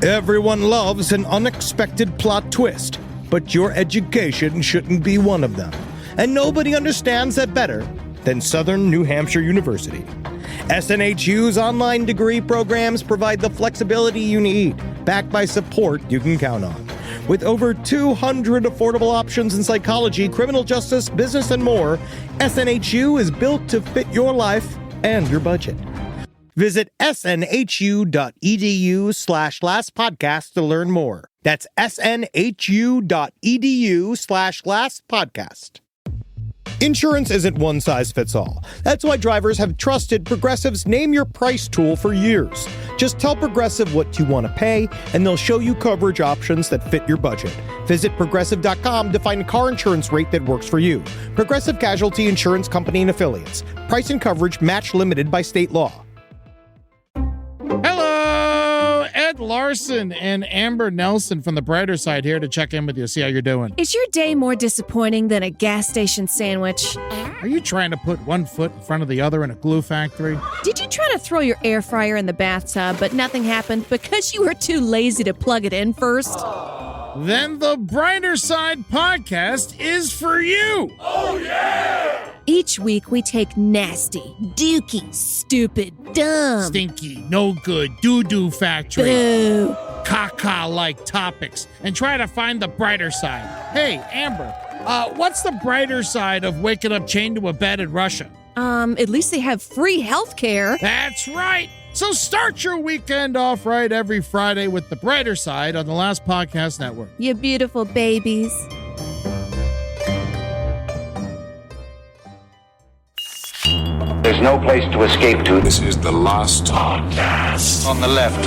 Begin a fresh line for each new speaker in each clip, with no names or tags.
Everyone loves an unexpected plot twist, but your education shouldn't be one of them. And nobody understands that better than Southern New Hampshire University. SNHU's online degree programs provide the flexibility you need, backed by support you can count on. With over 200 affordable options in psychology, criminal justice, business, and more, SNHU is built to fit your life and your budget. Visit snhu.edu/lastpodcast to learn more. That's snhu.edu/lastpodcast. Insurance isn't one size fits all. That's why drivers have trusted Progressive's Name Your Price tool for years. Just tell Progressive what you want to pay, and they'll show you coverage options that fit your budget. Visit Progressive.com to find a car insurance rate that works for you. Progressive Casualty Insurance Company and Affiliates. Price and coverage match limited by state law.
Hello, Ed Larson and Amber Nelson from the brighter side here to check in with you, see how you're doing.
Is your day more disappointing than a gas station sandwich?
Are you trying to put one foot in front of the other in a glue factory?
Did you try to throw your air fryer in the bathtub, but nothing happened because you were too lazy to plug it in first?
Then the Brighter Side podcast is for you.
Oh, yeah!
Each week we take nasty, dookie, stupid, dumb,
stinky, no good, doo-doo factory,
boo,
caca-like topics and try to find the brighter side. Hey, Amber, what's the brighter side of waking up chained to a bed in Russia?
At least they have free health care.
That's right. So start your weekend off right every Friday with the brighter side on the Last Podcast Network.
You beautiful babies.
There's no place to escape to.
This is the Last Podcast.
On the left.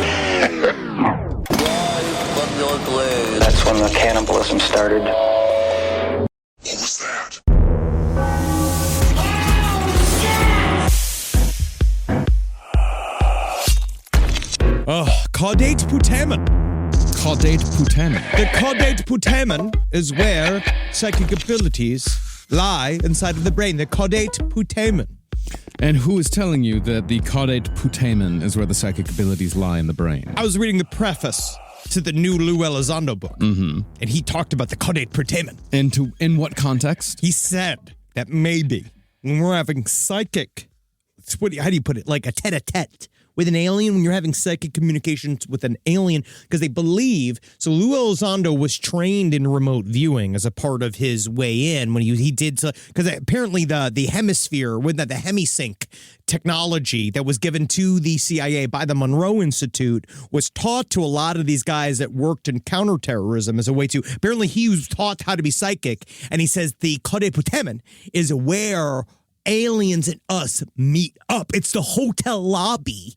That's when the cannibalism started.
What was that?
Caudate putamen.
Caudate putamen.
The caudate putamen is where psychic abilities lie inside of the brain. The caudate putamen.
And who is telling you that the caudate putamen is where the psychic abilities lie in the brain?
I was reading the preface to the new Lou Elizondo book, and he talked about the caudate putamen.
In what context?
He said that maybe when we're having psychic, how do you put it, like a tete-a-tete with an alien, when you're having psychic communications with an alien, because they believe, so Lou Elizondo was trained in remote viewing as a part of his way in when he did, because apparently the hemisphere, with the hemisync technology that was given to the CIA by the Monroe Institute was taught to a lot of these guys that worked in counterterrorism as a way to, apparently he was taught how to be psychic, and he says the caudate putamen is where aliens and us meet up. It's the hotel lobby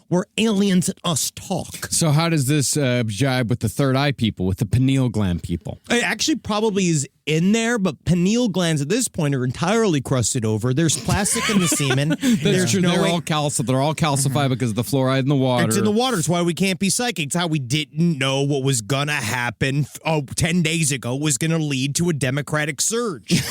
where aliens and us talk.
So how does this jibe with the third eye people, with the pineal gland people?
It actually probably is in there, but pineal glands at this point are entirely crusted over. There's plastic in the semen.
That's true. They're all calcified because of the fluoride in the water.
It's in the water. It's why we can't be psychic. It's how we didn't know what was going to happen 10 days ago was going to lead to a democratic surge.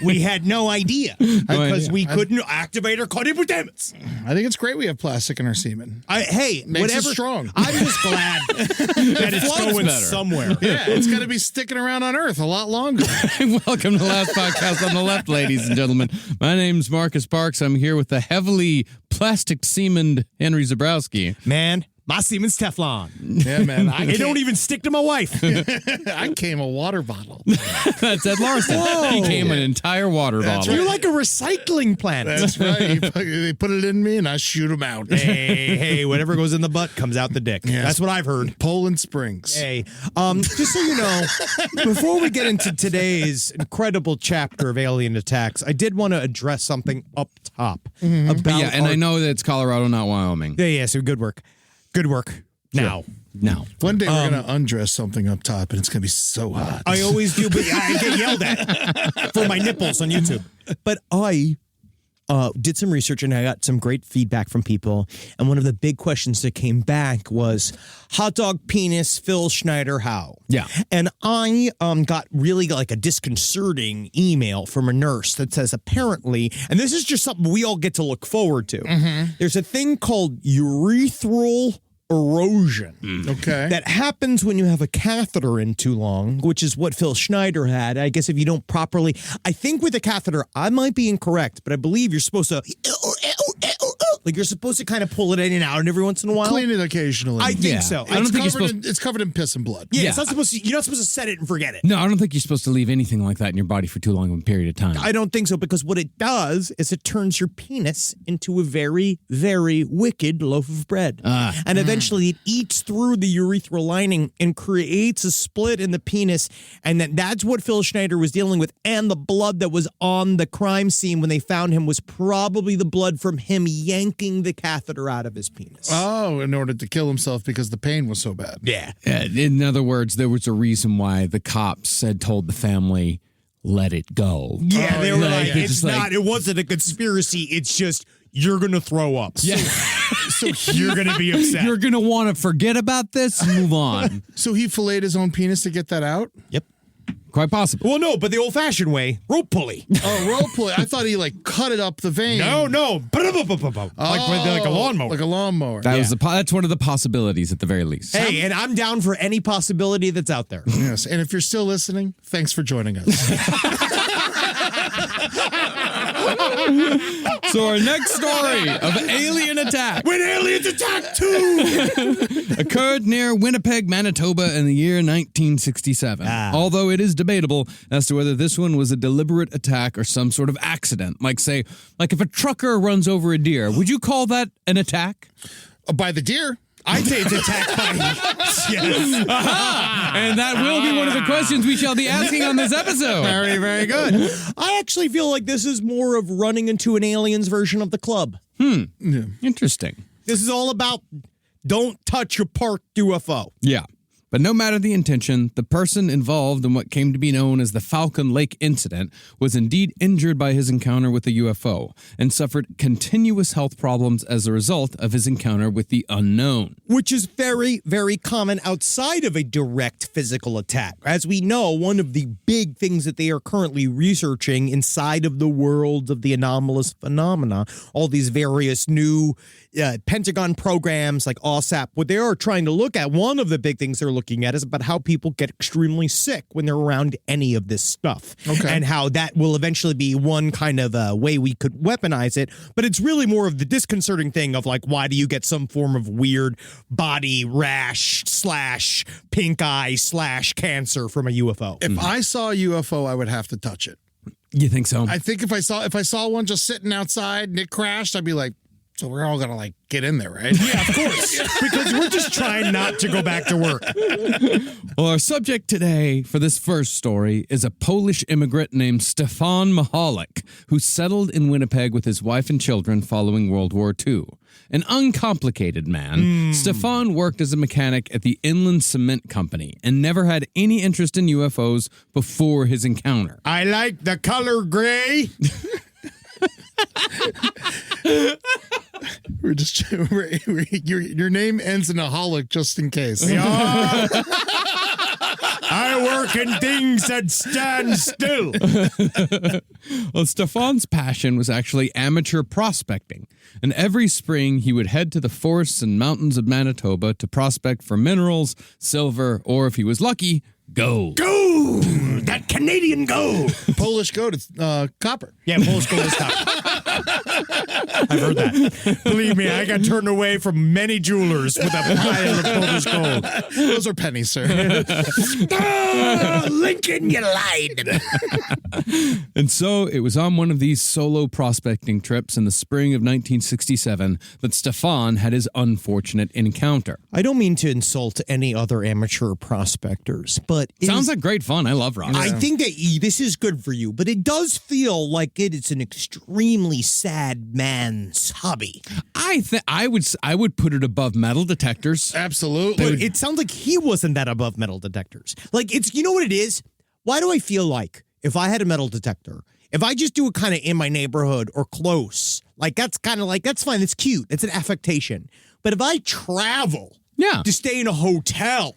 We had no idea because we couldn't activate our caudate putamens.
I think it's great we have plastic in our semen.
Makes
whatever. It strong.
I'm just glad that it's going
better.
somewhere.
Yeah, it's going to be sticking around on Earth a lot longer.
Welcome to the Last Podcast on the Left, ladies and gentlemen. My name's Marcus Parks. I'm here with the heavily plastic-semened Henry Zabrowski.
Man, my semen's Teflon.
Yeah, man.
It don't even stick to my wife.
I came a water bottle.
That's Ed Larson.
Whoa.
He came an entire water bottle.
You're like a recycling plant.
That's right. They put it in me and I shoot them out.
Hey, whatever goes in the butt comes out the dick.
Yes.
That's what I've heard.
Poland Springs.
Hey, just so you know, before we get into today's incredible chapter of alien attacks, I did want to address something up top about.
Yeah, and I know that it's Colorado, not Wyoming.
Yeah. So good work. Good work. Now.
One day we're going to undress something up top and it's going to be so hot.
I always do, but I get yelled at for my nipples on YouTube. But I did some research and I got some great feedback from people. And one of the big questions that came back was, hot dog penis, Phil Schneider, how?
Yeah.
And I got really like a disconcerting email from a nurse that says apparently, and this is just something we all get to look forward to, there's a thing called urethral erosion.
Okay.
That happens when you have a catheter in too long, which is what Phil Schneider had. I guess if you don't properly, I think with a catheter, I might be incorrect, but I believe you're supposed to, like you're supposed to kind of pull it in and out and every once in a while.
Clean it occasionally.
I think so.
I don't think you're supposed
It's covered in piss and blood.
Yeah, it's not supposed to, you're not supposed to set it and forget it.
No, I don't think you're supposed to leave anything like that in your body for too long of a period of time.
I don't think so, because what it does is it turns your penis into a very, very wicked loaf of bread. And eventually it eats through the urethral lining and creates a split in the penis. And that's what Phil Schneider was dealing with. And the blood that was on the crime scene when they found him was probably the blood from him yanking the catheter out of his penis.
Oh, in order to kill himself because the pain was so bad.
Yeah.
In other words, there was a reason why the cops had told the family, let it go.
Yeah, they were like,
it's
it's
just
not,
like-
it wasn't a conspiracy. It's just, you're going to throw up.
Yeah.
So you're going to be upset.
You're going to want to forget about this and move on.
So he filleted his own penis to get that out?
Yep.
Quite possible.
Well, no, but the old-fashioned way, rope pulley.
Oh, rope pulley. I thought he cut it up the vein.
No. Like a lawnmower.
Like a lawnmower.
That's one of the possibilities at the very least.
Hey, and I'm down for any possibility that's out there.
Yes, and if you're still listening, thanks for joining us.
So our next story of alien attack
When aliens attack too!
occurred near Winnipeg, Manitoba in the year 1967. Although it is debatable as to whether this one was a deliberate attack or some sort of accident. Like if a trucker runs over a deer, would you call that an attack?
By the deer.
I'd say it's attacked by... Yes.
And that will be one of the questions we shall be asking on this episode.
Very, very good. I actually feel like this is more of running into an aliens version of the club.
Interesting.
This is all about don't touch your parked UFO.
Yeah. But no matter the intention, the person involved in what came to be known as the Falcon Lake incident was indeed injured by his encounter with the UFO and suffered continuous health problems as a result of his encounter with the unknown.
Which is very, very common outside of a direct physical attack. As we know, one of the big things that they are currently researching inside of the world of the anomalous phenomena, all these various new Pentagon programs like OSAP, what they are trying to look at, one of the big things they're looking at is about how people get extremely sick when they're around any of this stuff.
Okay.
And how that will eventually be one kind of way we could weaponize it. But it's really more of the disconcerting thing of like, why do you get some form of weird body rash / pink eye / cancer from a UFO?
If I saw a UFO, I would have to touch it.
You think so?
I think if I saw one just sitting outside and it crashed, I'd be like, so we're all gonna get in there, right?
Yeah, of course. Because we're just trying not to go back to work.
Well, our subject today for this first story is a Polish immigrant named Stefahn Mihawlik, who settled in Winnipeg with his wife and children following World War II. An uncomplicated man, Stefahn worked as a mechanic at the Inland Cement Company and never had any interest in UFOs before his encounter.
I like the color gray.
Your name ends in a holic just in case.
I work in things that stand still.
Well, Stefan's passion was actually amateur prospecting, and every spring he would head to the forests and mountains of Manitoba to prospect for minerals, silver, or if he was lucky, gold.
Gold! That Canadian gold!
Polish gold, it's copper.
Yeah, Polish gold is copper. I've heard that. Believe me, I got turned away from many jewelers with a pile of Polish gold.
Those are pennies, sir.
Lincoln, you lied.
And so it was on one of these solo prospecting trips in the spring of 1967 that Stefahn had his unfortunate encounter.
I don't mean to insult any other amateur prospectors, but
Sounds like great fun. I love rock.
I think that this is good for you, but it does feel like it is an extremely sad man's hobby.
I would put it above metal detectors.
Absolutely.
But it sounds like he wasn't that above metal detectors. Like, it's, you know what it is? Why do I feel like if I had a metal detector, if I just do it kind of in my neighborhood or close, like that's kind of like, that's fine. It's cute. It's an affectation. But if I travel to stay in a hotel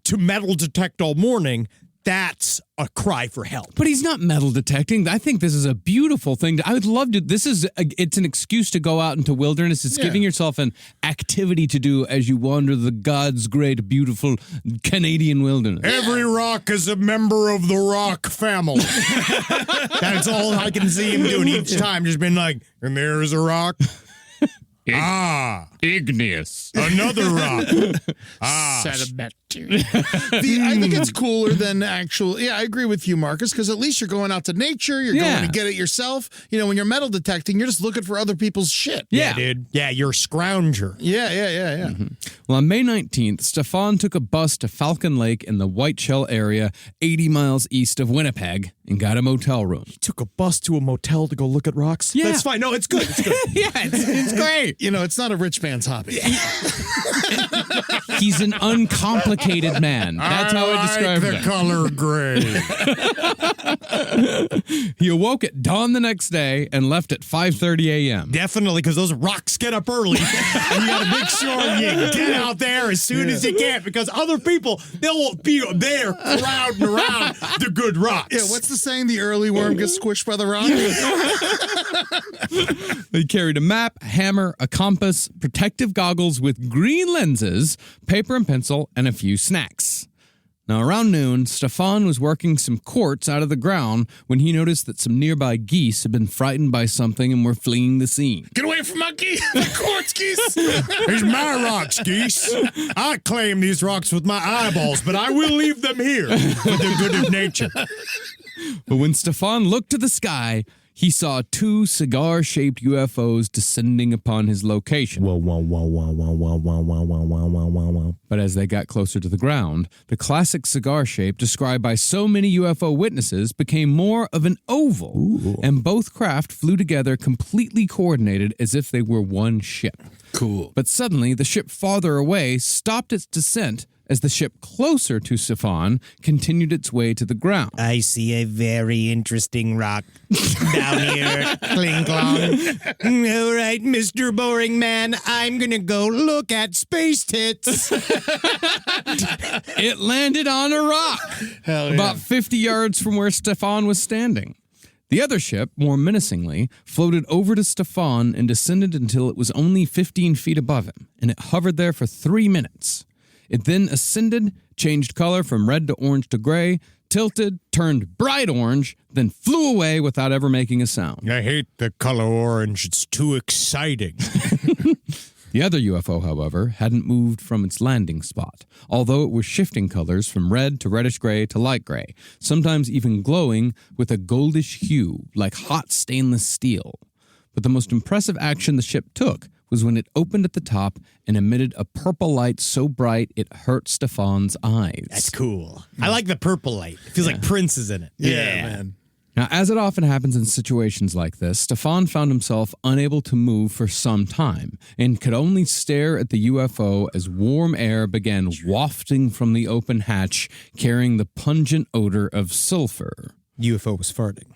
to metal detect all morning, that's a cry for help.
But he's not metal detecting. I think this is a beautiful thing. I would love to. It's an excuse to go out into wilderness. It's giving yourself an activity to do as you wander the God's great, beautiful Canadian wilderness.
Every rock is a member of the rock family.
That's all I can see him doing each time. Just been like, and there's a rock.
Igneous.
Another rock.
Sedimentary. I think it's cooler than actual. Yeah, I agree with you, Marcus, because at least you're going out to nature. You're going to get it yourself. You know, when you're metal detecting, you're just looking for other people's shit.
Yeah, dude. Yeah, you're a scrounger.
Yeah.
Mm-hmm. Well, on May 19th, Stefahn took a bus to Falcon Lake in the Whiteshell area, 80 miles east of Winnipeg, and got a motel room.
He took a bus to a motel to go look at rocks?
Yeah.
That's fine. No, it's good. It's good.
Yeah, it's great.
You know, it's not a rich man's hobby.
He's an uncomplicated man. That's how I describe
the
him.
color gray.
He awoke at dawn the next day and left at 5:30 a.m.
Definitely, because those rocks get up early. And you got to make sure you get out there as soon as you can, because other people, they'll be there crowding around the good rocks.
Yeah, what's the saying? The early worm gets squished by the rock?
He carried a map, a hammer, a compass, protective goggles with green lenses, paper and pencil, and a few snacks. Now, around noon, Stefahn was working some quartz out of the ground when he noticed that some nearby geese had been frightened by something and were fleeing the scene.
Get away from my geese, the quartz geese.
These my rocks, geese. I claim these rocks with my eyeballs, but I will leave them here for the good of nature.
But when Stefahn looked to the sky, he saw two cigar-shaped UFOs descending upon his location.
Whoa.
But as they got closer to the ground, the classic cigar shape described by so many UFO witnesses became more of an oval, and both craft flew together completely coordinated as if they were one ship.
Cool.
But suddenly, the ship farther away stopped its descent as the ship closer to Stefahn continued its way to the ground.
I see a very interesting rock down here. Kling klong. All right, Mr. Boring Man, I'm going to go look at space tits.
It landed on a rock, about 50 yards from where Stefahn was standing. The other ship, more menacingly, floated over to Stefahn and descended until it was only 15 feet above him, and it hovered there for 3 minutes. It then ascended, changed color from red to orange to gray, tilted, turned bright orange, then flew away without ever making a sound.
I hate the color orange. It's too exciting.
The other UFO, however, hadn't moved from its landing spot, although it was shifting colors from red to reddish gray to light gray, sometimes even glowing with a goldish hue like hot stainless steel. But the most impressive action the ship took was when it opened at the top and emitted a purple light so bright it hurt Stefan's eyes.
That's cool. I like the purple light. It feels like Prince is in it.
Yeah, man.
Now, as it often happens in situations like this, Stefahn found himself unable to move for some time and could only stare at the UFO as warm air began wafting from the open hatch, carrying the pungent odor of sulfur.
UFO was farting.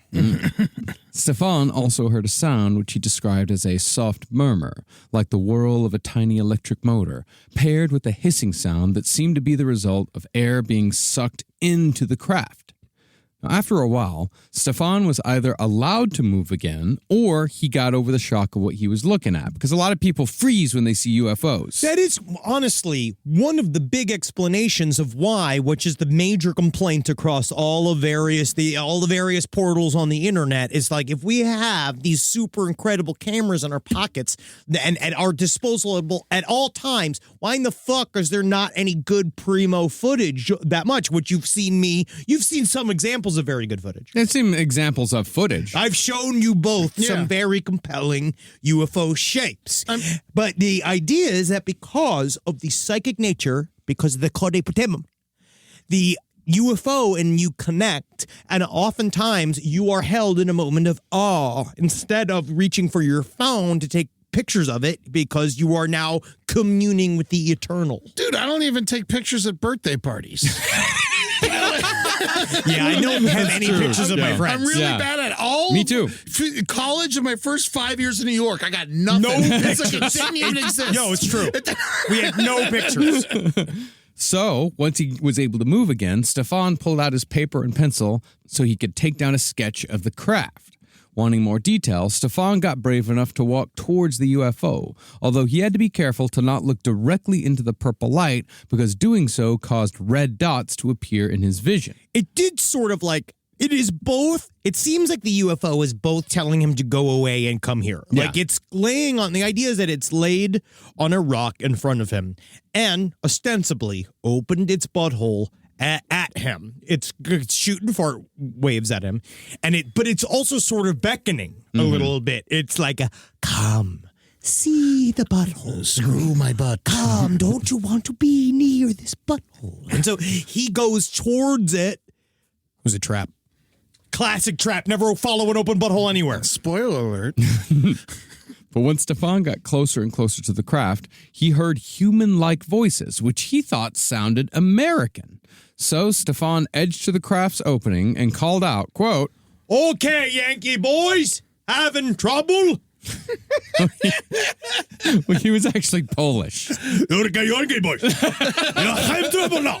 Stefahn also heard a sound which he described as a soft murmur, like the whirl of a tiny electric motor, paired with a hissing sound that seemed to be the result of air being sucked into the craft. Now, after a while, Stefahn was either allowed to move again, or he got over the shock of what he was looking at, because a lot of people freeze when they see UFOs.
That is honestly one of the big explanations of why, which is the major complaint across all the various portals on the internet, is like, if we have these super incredible cameras in our pockets and at our disposal at all times, why in the fuck is there not any good primo footage that much? Which you've seen some examples of very good footage.
I've seen examples of footage.
I've shown you both some very compelling UFO shapes. But the idea is that because of the psychic nature, because of the code potemum, the UFO and you connect, and oftentimes you are held in a moment of awe instead of reaching for your phone to take pictures of it, because you are now communing with the eternal.
Dude, I don't even take pictures at birthday parties.
Yeah, I don't have any pictures of my friends.
I'm really bad at all.
Me too.
College and my first 5 years in New York, I got nothing.
No
It's like it didn't even exist.
No, it's true. We had no pictures.
So, once he was able to move again, Stefahn pulled out his paper and pencil so he could take down a sketch of the craft. Wanting more detail, Stefahn got brave enough to walk towards the UFO, although he had to be careful to not look directly into the purple light because doing so caused red dots to appear in his vision.
It did sort of like, it is both. It seems like the UFO is both telling him to go away and come here.
Yeah.
Like it's laying on, the idea is that it's laid on a rock in front of him and ostensibly opened its butthole at him. It's shooting fart waves at him. But it's also sort of beckoning a little bit. It's like a, come, see the butthole.
Screw my butt.
Come, don't you want to be near this butthole? And so he goes towards it. It was a trap. Classic trap. Never follow an open butthole anywhere.
Spoiler alert.
But when Stefahn got closer and closer to the craft, he heard human-like voices, which he thought sounded American. So Stefahn edged to the craft's opening and called out, quote,
Okay, Yankee boys, having trouble?
well, he was actually Polish.
Okay, Yankee boys, have trouble now.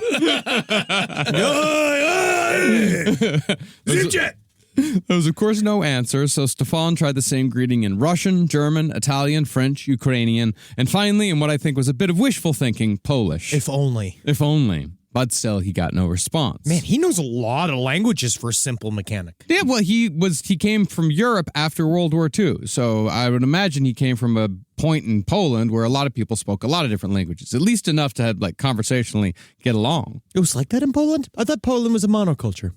There was, of course, no answer, so Stefahn tried the same greeting in Russian, German, Italian, French, Ukrainian, and finally, in what I think was a bit of wishful thinking, Polish.
If only.
If only. But still, he got no response.
Man, he knows a lot of languages for a simple mechanic.
Yeah, well, he came from Europe after World War II, so I would imagine he came from a point in Poland where a lot of people spoke a lot of different languages, at least enough to have, like, conversationally get along.
It was like that in Poland? I thought Poland was a monoculture.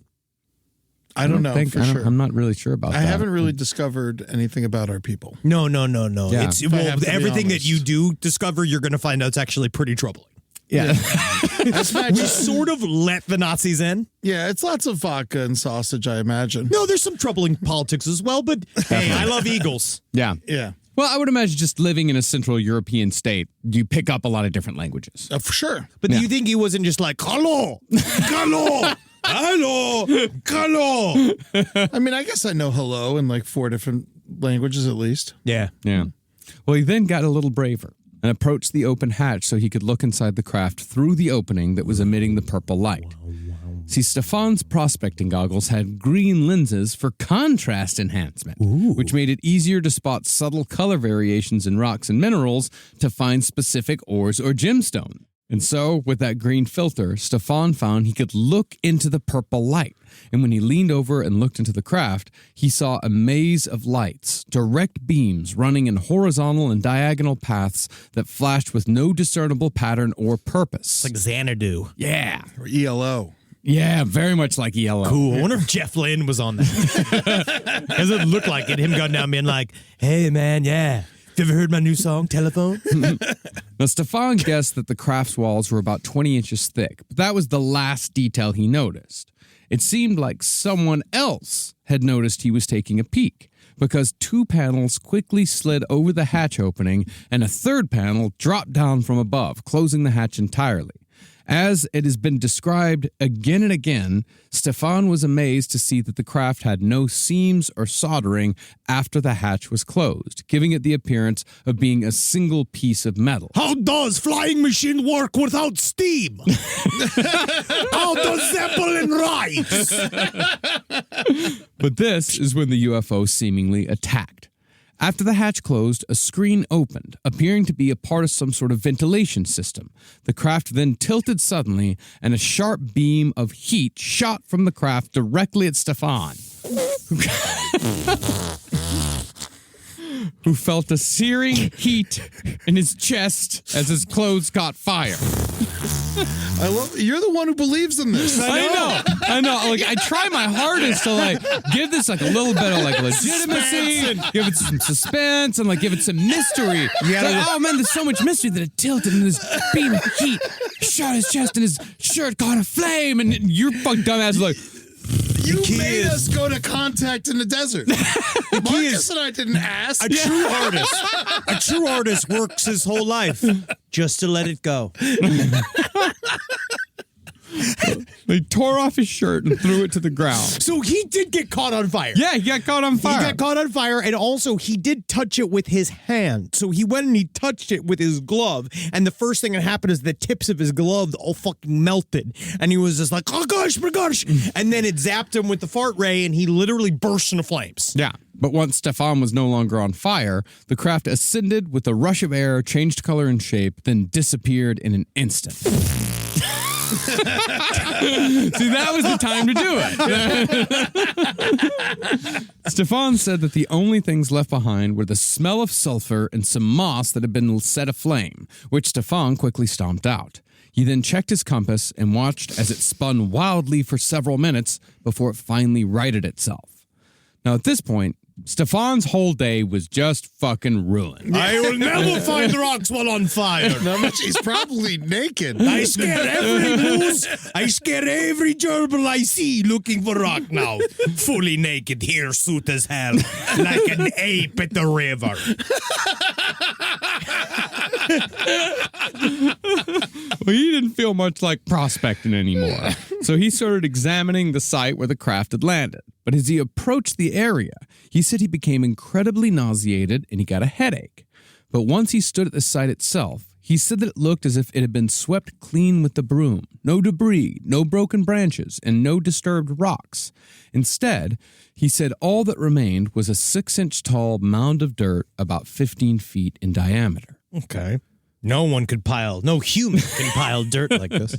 I don't know for sure.
I'm not really sure about that.
I haven't really discovered anything about our people.
No.
Yeah.
It's,
I have to be
everything that
honest.
you do discover, you're going to find out it's actually pretty troubling.
Yeah.
We sort of let the Nazis in.
Yeah, it's lots of vodka and sausage, I imagine.
No, there's some troubling politics as well, but hey, I love Eagles.
Yeah.
Yeah,
Well, I would imagine just living in a Central European state, you pick up a lot of different languages.
for sure.
But do you think he wasn't just like, hello, hello, hello, hello?
I mean, I guess I know hello in like 4 different languages at least.
Yeah.
Yeah. Well, he then got a little braver and approached the open hatch so he could look inside the craft through the opening that was emitting the purple light. See, Stefan's prospecting goggles had green lenses for contrast enhancement, which made it easier to spot subtle color variations in rocks and minerals to find specific ores or gemstone. And so, with that green filter, Stefahn found he could look into the purple light. And when he leaned over and looked into the craft, he saw a maze of lights, direct beams running in horizontal and diagonal paths that flashed with no discernible pattern or purpose.
Like Xanadu.
Yeah.
Or ELO.
Yeah, very much like ELO.
Cool. I wonder if Jeff Lynne was on that. Because it looked like it. Him going down being like, hey, man, yeah. You ever heard my new song, Telephone?
Now, Stefahn guessed that the craft's walls were about 20 inches thick, but that was the last detail he noticed. It seemed like someone else had noticed he was taking a peek, because 2 panels quickly slid over the hatch opening and a 3rd panel dropped down from above, closing the hatch entirely. As it has been described again and again, Stefahn was amazed to see that the craft had no seams or soldering after the hatch was closed, giving it the appearance of being a single piece of metal.
How does flying machine work without steam? How does Zeppelin rise?
But this is when the UFO seemingly attacked. After the hatch closed, a screen opened, appearing to be a part of some sort of ventilation system. The craft then tilted suddenly, and a sharp beam of heat shot from the craft directly at Stefahn, who felt a searing heat in his chest as his clothes caught fire.
I love you're the one who believes in this.
I know. Like, I try my hardest to like give this like a little bit of like legitimacy, give it some suspense, and like give it some mystery. Like, oh man, there's so much mystery that it tilted and this beam of heat shot his chest and his shirt caught a flame, and your fucking dumbass is like,
You made us go to contact in the desert. Marcus and I didn't ask.
A true artist works his whole life just to let it go.
They tore off his shirt and threw it to the ground.
So he did get caught on fire.
Yeah, he got caught on fire.
He got caught on fire, and also he did touch it with his hand. So he went and he touched it with his glove, and the first thing that happened is the tips of his glove all fucking melted, and he was just like, oh gosh, my gosh, and then it zapped him with the fart ray, and he literally burst into flames.
Yeah, but once Stefahn was no longer on fire, the craft ascended with a rush of air, changed color and shape, then disappeared in an instant. See, that was the time to do it. Stefahn said that the only things left behind were the smell of sulfur and some moss that had been set aflame, which Stefahn quickly stomped out. He then checked his compass and watched as it spun wildly for several minutes before it finally righted itself. Now, at this point, Stefan's whole day was just fucking ruined.
I will never find rocks while on fire.
He's probably naked.
I scare every moose. I scare every gerbil I see looking for rock now. Fully naked, hirsute as hell, like an ape at the river.
Well, he didn't feel much like prospecting anymore, so he started examining the site where the craft had landed. But as he approached the area, he said he became incredibly nauseated and he got a headache. But once he stood at the site itself, he said that it looked as if it had been swept clean with the broom. No debris, no broken branches, and no disturbed rocks. Instead, he said all that remained was a 6-inch tall mound of dirt about 15 feet in diameter.
Okay. No human can pile dirt like this.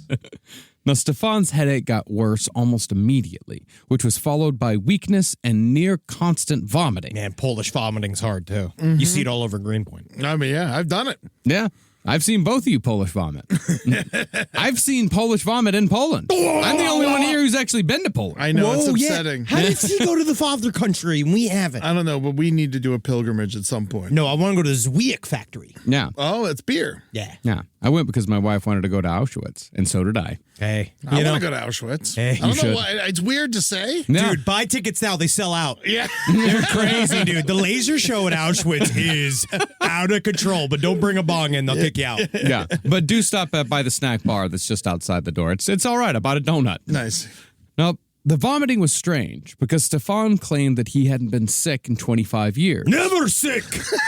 Now, Stefan's headache got worse almost immediately, which was followed by weakness and near constant vomiting.
Man, Polish vomiting's hard, too. Mm-hmm. You see it all over Greenpoint.
I mean, yeah, I've done it.
Yeah. I've seen both of you Polish vomit. I've seen Polish vomit in Poland. I'm the only one here who's actually been to Poland.
I know, it's upsetting.
Yeah. How did he go to the father country and we haven't?
I don't know, but we need to do a pilgrimage at some point.
No, I want to go to the Zwiek factory.
Yeah.
Oh, it's beer.
Yeah.
Yeah. I went because my wife wanted to go to Auschwitz, and so did I.
Hey.
I want to go to Auschwitz.
Hey,
I don't know why. It's weird to say.
Yeah.
Dude, buy tickets now. They sell out.
Yeah.
They're crazy, dude. The laser show at Auschwitz is out of control, but don't bring a bong in. They'll kick you out.
Yeah. But do stop by the snack bar that's just outside the door. It's all right. I bought a donut.
Nice.
Now, the vomiting was strange because Stefahn claimed that he hadn't been sick in 25 years.
Never sick.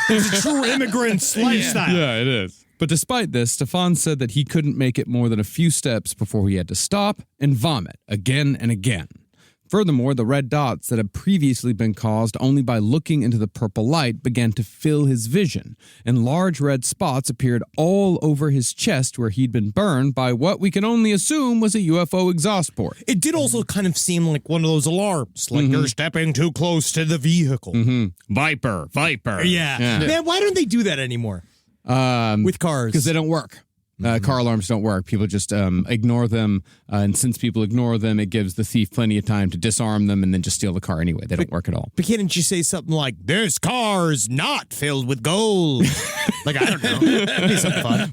It's a true immigrant's lifestyle.
Yeah, it is. But despite this, Stefahn said that he couldn't make it more than a few steps before he had to stop and vomit again and again. Furthermore, the red dots that had previously been caused only by looking into the purple light began to fill his vision, and large red spots appeared all over his chest where he'd been burned by what we can only assume was a UFO exhaust port.
It did also kind of seem like one of those alarms, like you're stepping too close to the vehicle.
Viper.
Yeah. Man, why don't they do that anymore? With cars.
Because they don't work. Car alarms don't work. People just ignore them. And since people ignore them, it gives the thief plenty of time to disarm them and then just steal the car anyway. They don't work at all.
But can't you say something like, this car's not filled with gold? Like, I don't know. That'd be something fun.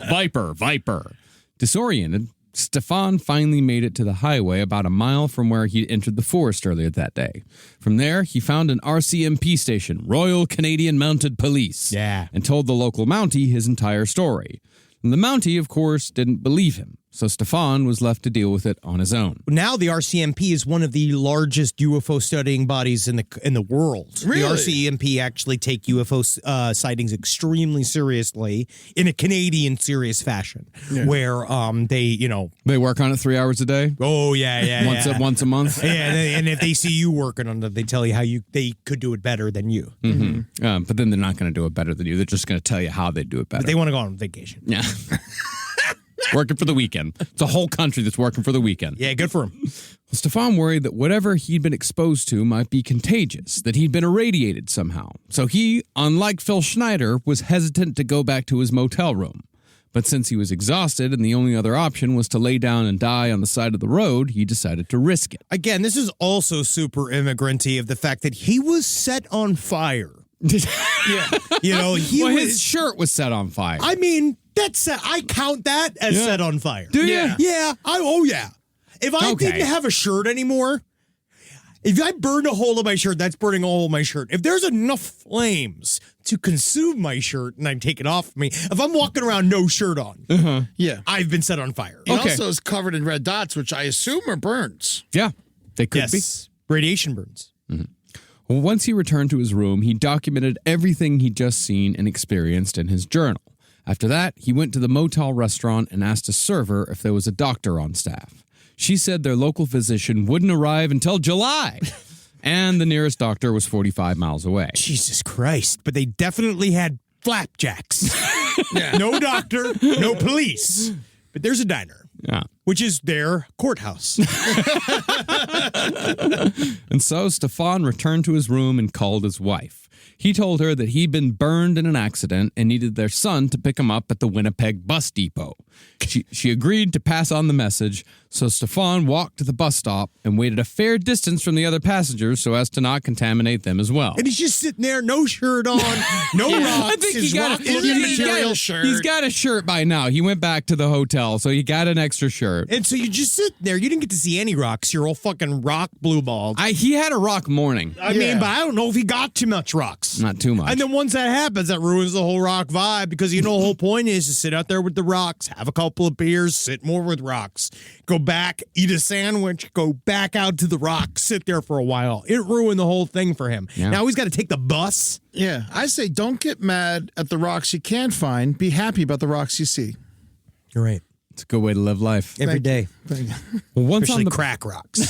Viper. Disoriented, Stefahn finally made it to the highway about a mile from where he'd entered the forest earlier that day. From there, he found an RCMP station, Royal Canadian Mounted Police, and told the local Mountie his entire story. And the Mountie, of course, didn't believe him, so Stefahn was left to deal with it on his own.
Now the RCMP is one of the largest UFO studying bodies in the world.
Really?
The RCMP actually take UFO sightings extremely seriously in a Canadian serious fashion, where
They work on it 3 hours a day?
Oh, yeah.
Once a month?
Yeah, and if they see you working on it, they tell you how they could do it better than you.
Mm-hmm. But then they're not going to do it better than you. They're just going to tell you how they do it better.
But they want to go on vacation.
Yeah. Working for the weekend. It's a whole country that's working for the weekend.
Yeah, good for him.
Well, Stefahn worried that whatever he'd been exposed to might be contagious, that he'd been irradiated somehow. So he, unlike Phil Schneider, was hesitant to go back to his motel room. But since he was exhausted and the only other option was to lay down and die on the side of the road, he decided to risk it.
Again, this is also super immigrant-y of the fact that he was set on fire.
His shirt was set on fire.
I mean, I count that as set on fire.
Do you?
Yeah. If I didn't have a shirt anymore, If I burn a hole in my shirt, that's burning a hole in my shirt. If there's enough flames to consume my shirt and I take it off me, if I'm walking around no shirt on,
Yeah.
I've been set on fire.
It also is covered in red dots, which I assume are burns.
Yeah, they could be.
Yes, radiation burns.
Well, once he returned to his room, he documented everything he'd just seen and experienced in his journal. After that, he went to the motel restaurant and asked a server if there was a doctor on staff. She said their local physician wouldn't arrive until July, and the nearest doctor was 45 miles away.
Jesus Christ. But they definitely had flapjacks. No doctor, no police. But there's a diner, which is their courthouse.
And so Stefahn returned to his room and called his wife. He told her that he'd been burned in an accident and needed their son to pick him up at the Winnipeg bus depot. She agreed to pass on the message, so Stefahn walked to the bus stop and waited a fair distance from the other passengers so as to not contaminate them as well.
And he's just sitting there, no shirt on, no rocks.
I think
his
he got
rock-looking material shirt.
He's got a shirt by now. He went back to the hotel, so he got an extra shirt.
And so you just sit there. You didn't get to see any rocks. You're all fucking rock blue balled.
He had a rock morning.
I mean, but I don't know if he got too much rocks.
Not too much.
And then once that happens, that ruins the whole rock vibe because the whole point is to sit out there with the rocks, have a couple of beers, sit more with rocks, go back, eat a sandwich, go back out to the rocks, sit there for a while. It ruined the whole thing for him.
Yeah.
Now he's got to take the bus.
Yeah, I say don't get mad at the rocks you can find. Be happy about the rocks you see.
You're right.
It's a good way to live life.
Every day.
Well, once
Especially
on the
crack rocks.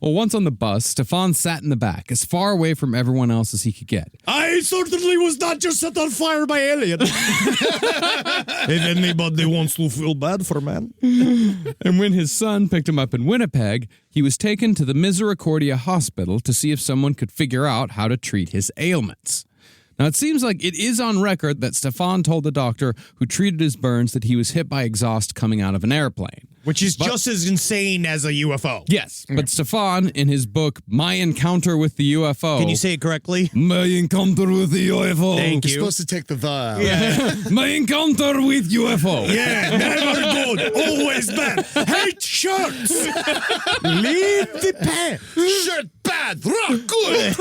once on the bus, Stefahn sat in the back, as far away from everyone else as he could get.
I certainly was not just set on fire by alien. If anybody wants to feel bad for man.
And when his son picked him up in Winnipeg, he was taken to the Misericordia Hospital to see if someone could figure out how to treat his ailments. Now, it seems like it is on record that Stefahn told the doctor who treated his burns that he was hit by exhaust coming out of an airplane.
Which is just as insane as a UFO.
Yes, but Stefahn, in his book, My Encounter with the UFO...
Can you say it correctly?
My Encounter with the UFO.
Thank
You're
you.
supposed to take the out.
Yeah.
My Encounter with UFO.
Yeah, never good, always bad. Hate shirts. Leave the pants.
Shirt bad, rock good.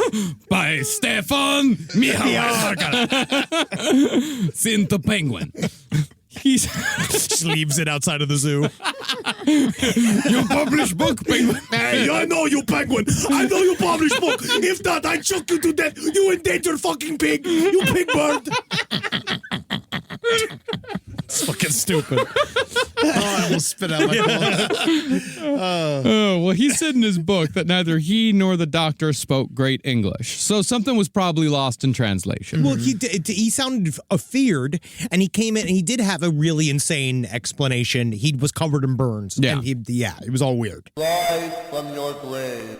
By Stefahn Mihawlik. Sint the Penguin. He
Just leaves it outside of the zoo.
You publish book, Penguin.
Hey, I know you, penguin. I know you publish book. If not, I choke you to death. You endangered fucking pig. You pig bird. It's fucking stupid.
I almost spit out my cola.
Well, he said in his book that neither he nor the doctor spoke great English, so something was probably lost in translation.
Well, he sounded feared, and he came in and he did have a really insane explanation. He was covered in burns.
Yeah.
And it was all weird.
Rise from your grave.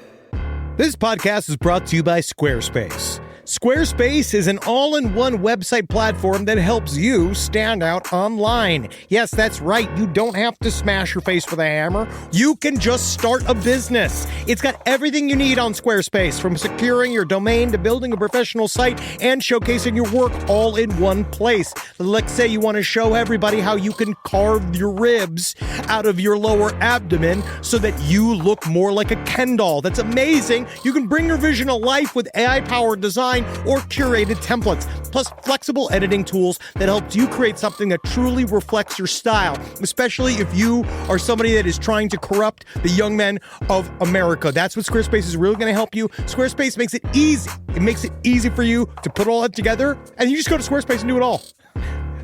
This podcast is brought to you by Squarespace. Squarespace is an all-in-one website platform that helps you stand out online. Yes, that's right. You don't have to smash your face with a hammer. You can just start a business. It's got everything you need on Squarespace, from securing your domain to building a professional site and showcasing your work all in one place. Let's say you want to show everybody how you can carve your ribs out of your lower abdomen so that you look more like a Ken doll. That's amazing. You can bring your vision to life with AI-powered design or curated templates, plus flexible editing tools that helps you create something that truly reflects your style, especially if you are somebody that is trying to corrupt the young men of America. That's what Squarespace is really going to help you. Squarespace makes it easy. It makes it easy for you to put all that together, and you just go to Squarespace and do it all.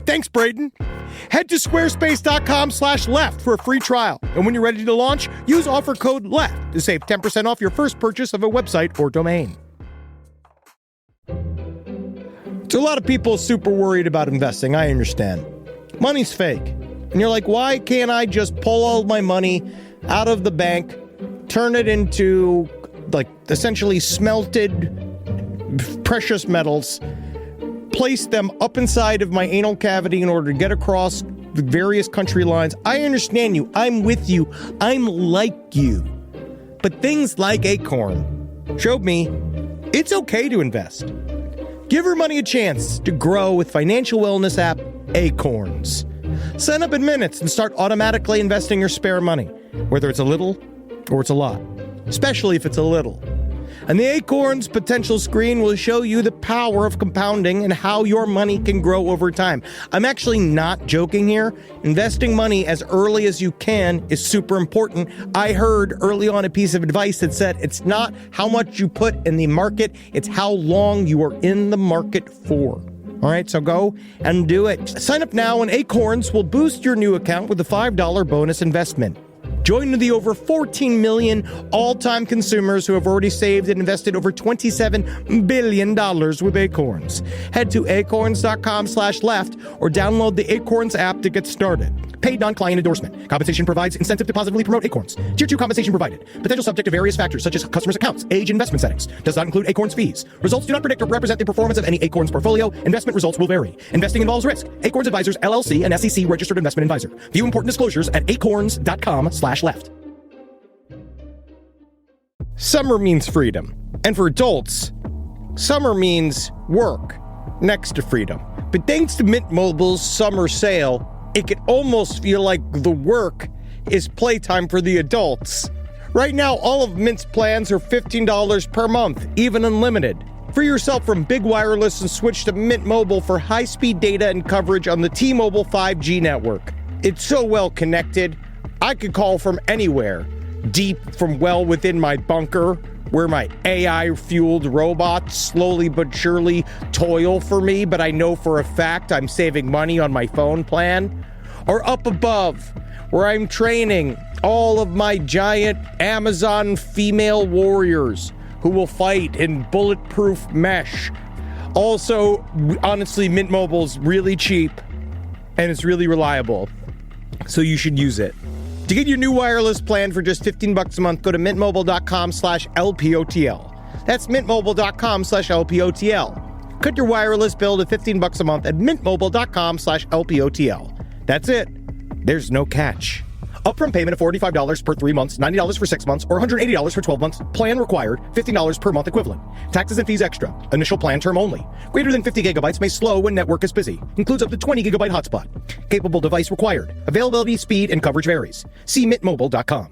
Thanks, Braden. Head to squarespace.com/left for a free trial. And when you're ready to launch, use offer code LEFT to save 10% off your first purchase of a website or domain. So a lot of people super worried about investing. I understand. Money's fake. And you're like, why can't I just pull all my money out of the bank, turn it into like essentially smelted precious metals, place them up inside of my anal cavity in order to get across the various country lines? I understand you. I'm with you. I'm like you. But things like Acorn showed me it's okay to invest. Give your money a chance to grow with financial wellness app Acorns. Sign up in minutes and start automatically investing your spare money, whether it's a little or it's a lot. especially if it's a little. And the Acorns potential screen will show you the power of compounding and how your money can grow over time. I'm actually not joking here. Investing money as early as you can is super important. I heard early on a piece of advice that said it's not how much you put in the market, it's how long you are in the market for. All right, so go and do it. Sign up now and Acorns will boost your new account with a $5 bonus investment. Join the over 14 million all-time consumers who have already saved and invested over $27 billion with Acorns. Head to acorns.com/left or download the Acorns app to get started. Paid non-client endorsement. Compensation provides incentive to positively promote Acorns. Tier 2 compensation provided. Potential subject to various factors such as customers' accounts, age, investment settings. Does not include Acorns fees. Results do not predict or represent the performance of any Acorns portfolio. Investment results will vary. Investing involves risk. Acorns Advisors, LLC, an SEC registered investment advisor. View important disclosures at acorns.com/left. Summer means freedom. And for adults, summer means work next to freedom. But thanks to Mint Mobile's summer sale, it can almost feel like the work is playtime for the adults. Right now, all of Mint's plans are $15 per month, even unlimited. Free yourself from big wireless and switch to Mint Mobile for high-speed data and coverage on the T-Mobile 5G network. It's so well connected, I could call from anywhere. Deep from well within my bunker, where my AI-fueled robots slowly but surely toil for me, but I know for a fact I'm saving money on my phone plan. Or up above, where I'm training all of my giant Amazon female warriors who will fight in bulletproof mesh. Also, honestly, Mint Mobile's really cheap and it's really reliable, so you should use it. To get your new wireless plan for just $15 a month, go to mintmobile.com/LPOTL. That's mintmobile.com/LPOTL. Cut your wireless bill to $15 a month at mintmobile.com/LPOTL. That's it. There's no catch. Upfront payment of $45 per 3 months, $90 for 6 months, or $180 for 12 months. Plan required, $15 per month equivalent. Taxes and fees extra. Initial plan term only. Greater than 50 gigabytes may slow when network is busy. Includes up to 20 gigabyte hotspot. Capable device required. Availability, speed, and coverage varies. See mintmobile.com.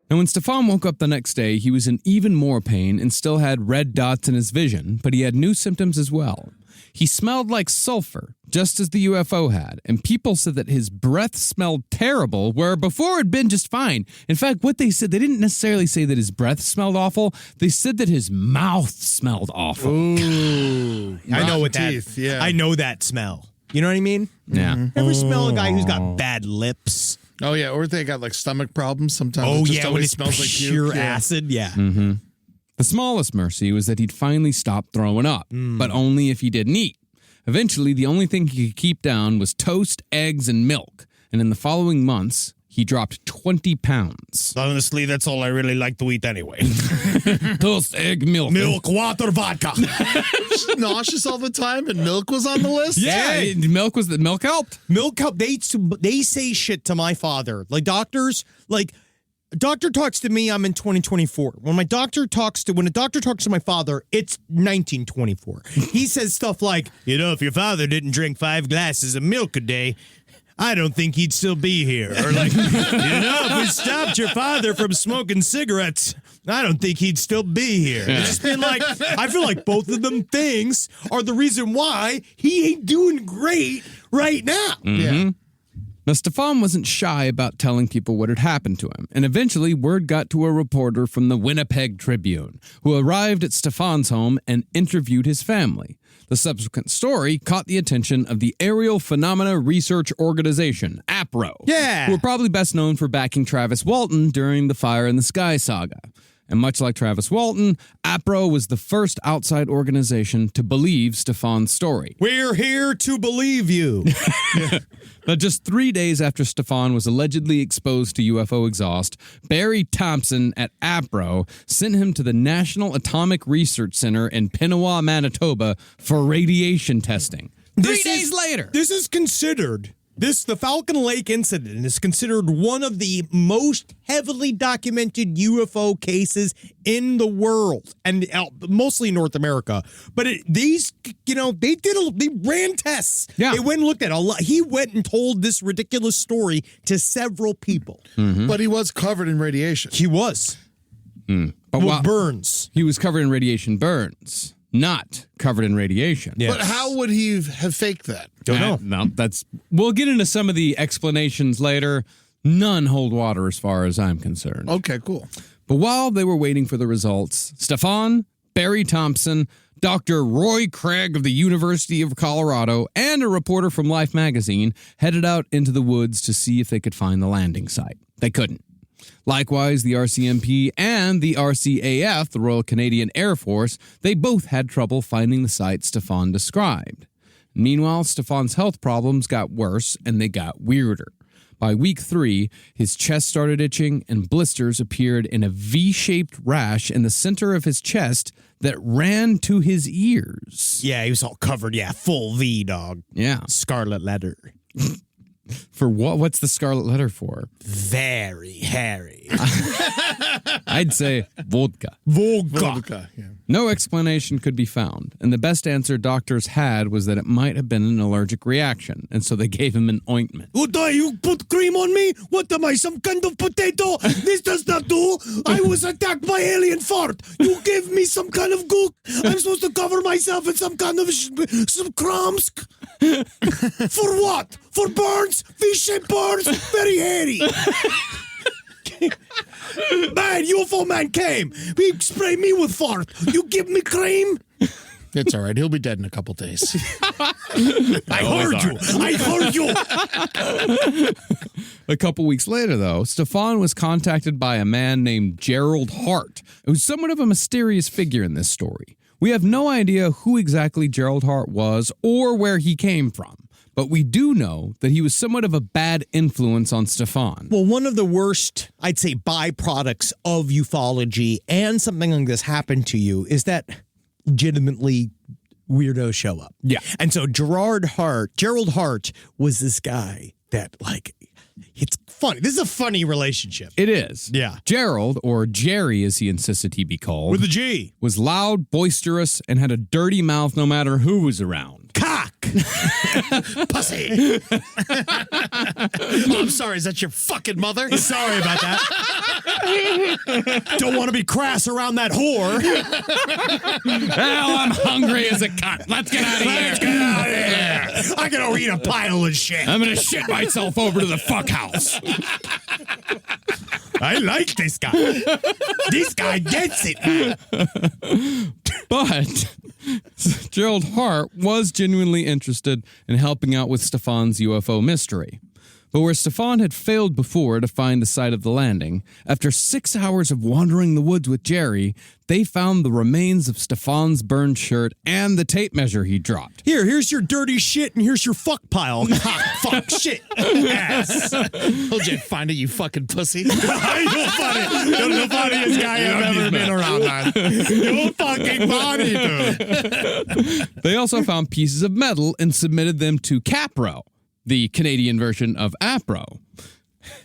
Now, when Stefahn woke up the next day, he was in even more pain and still had red dots in his vision, but he had new symptoms as well. He smelled like sulfur, just as the UFO had, and people said that his breath smelled terrible, where before it had been just fine. In fact, what they said, they didn't necessarily say that his breath smelled awful, they said that his mouth smelled awful.
Ooh,
I know what
teeth,
that.
yeah.
I know that smell. You know what I mean?
Yeah.
Ever smell a guy who's got bad lips?
Oh, yeah, or they got like stomach problems sometimes.
Oh,
it just
yeah, when
always
it's
smells like
pure
puke.
acid. Yeah.
Mm-hmm. The smallest mercy was that he'd finally stopped throwing up, but only if he didn't eat. Eventually, the only thing he could keep down was toast, eggs, and milk. And in the following months, he dropped 20 pounds.
Honestly, that's all I really like to eat anyway.
Toast, egg, milk.
Milk, water, vodka.
Nauseous all the time, and milk was on the list?
Yeah, milk helped.
Milk help. They say shit to my father. Like doctors, like a doctor talks to me, I'm in 2024. When a doctor talks to my father, it's 1924. He says stuff like, if your father didn't drink 5 glasses of milk a day, I don't think he'd still be here. Or like, if we stopped your father from smoking cigarettes, I don't think he'd still be here. It's just been like, I feel like both of them things are the reason why he ain't doing great right now.
Yeah.
Now, Stefahn wasn't shy about telling people what had happened to him, and eventually word got to a reporter from the Winnipeg Tribune, who arrived at Stefan's home and interviewed his family. The subsequent story caught the attention of the Aerial Phenomena Research Organization, APRO, who were probably best known for backing Travis Walton during the Fire in the Sky saga. And much like Travis Walton, APRO was the first outside organization to believe Stefan's story.
We're here to believe you.
But just 3 days after Stefahn was allegedly exposed to UFO exhaust, Barry Thompson at APRO sent him to the National Atomic Research Center in Pinawa, Manitoba for radiation testing. 3 days later.
This is considered The Falcon Lake incident is considered one of the most heavily documented UFO cases in the world, and mostly North America. But they ran tests.
Yeah.
They went and looked at a lot. He went and told this ridiculous story to several people.
But he was covered in radiation.
He was.
But
burns.
He was covered in radiation burns, not covered in radiation.
Yeah.
But how would he have faked that?
Don't know.
No, we'll get into some of the explanations later. None hold water as far as I'm concerned.
Okay, cool.
But while they were waiting for the results, Stefahn, Barry Thompson, Dr. Roy Craig of the University of Colorado, and a reporter from Life magazine headed out into the woods to see if they could find the landing site. They couldn't. Likewise, the RCMP and the RCAF, the Royal Canadian Air Force, they both had trouble finding the site Stefahn described. Meanwhile, Stefan's health problems got worse and they got weirder. By week 3, his chest started itching and blisters appeared in a V-shaped rash in the center of his chest that ran to his ears.
Yeah, he was all covered. Yeah, full V, dog.
Yeah.
Scarlet letter.
For what? What's the scarlet letter for?
Very hairy.
I'd say vodka.
Vodka. Yeah.
No explanation could be found, and the best answer doctors had was that it might have been an allergic reaction, and so they gave him an ointment.
What, you put cream on me? What am I, some kind of potato? This does not do. I was attacked by alien fart. You give me some kind of gook. I'm supposed to cover myself in some kind of some crumbs. For what? For burns? V-shaped burns? Very hairy. Man, UFO man came. He sprayed me with fart. You give me cream?
It's all right. He'll be dead in a couple days.
I heard you.
A couple weeks later, though, Stefahn was contacted by a man named Gerald Hart, who's somewhat of a mysterious figure in this story. We have no idea who exactly Gerald Hart was or where he came from. But we do know that he was somewhat of a bad influence on Stefahn.
Well, one of the worst, I'd say, byproducts of ufology and something like this happened to you is that legitimately weirdos show up.
Yeah.
And so Gerald Hart was this guy that, like, it's funny. This is a funny relationship.
It is.
Yeah.
Gerald, or Jerry as he insisted he be called,
With a G.
was loud, boisterous, and had a dirty mouth no matter who was around.
Cock.
Pussy. Oh, I'm sorry. Is that your fucking mother?
Sorry about that. Don't want to be crass around that whore.
Hell, I'm hungry as a cunt. Let's get out of here.
Let's get out of here. I'm going to eat a pile of shit.
I'm going to shit myself over to the fuck house.
I like this guy. This guy gets it, man.
But Gerald Hart was genuinely interested in helping out with Stefan's UFO mystery. But where Stefahn had failed before to find the site of the landing, after 6 hours of wandering the woods with Jerry, they found the remains of Stefan's burned shirt and the tape measure he dropped.
Here's your dirty shit, and here's your fuck pile. Fuck shit. Ass.
Told you I'd find it, you fucking pussy.
You're funny. You're the funniest guy I've ever been around, man. You're fucking funny, dude.
They also found pieces of metal and submitted them to CAPRO, the Canadian version of APRO,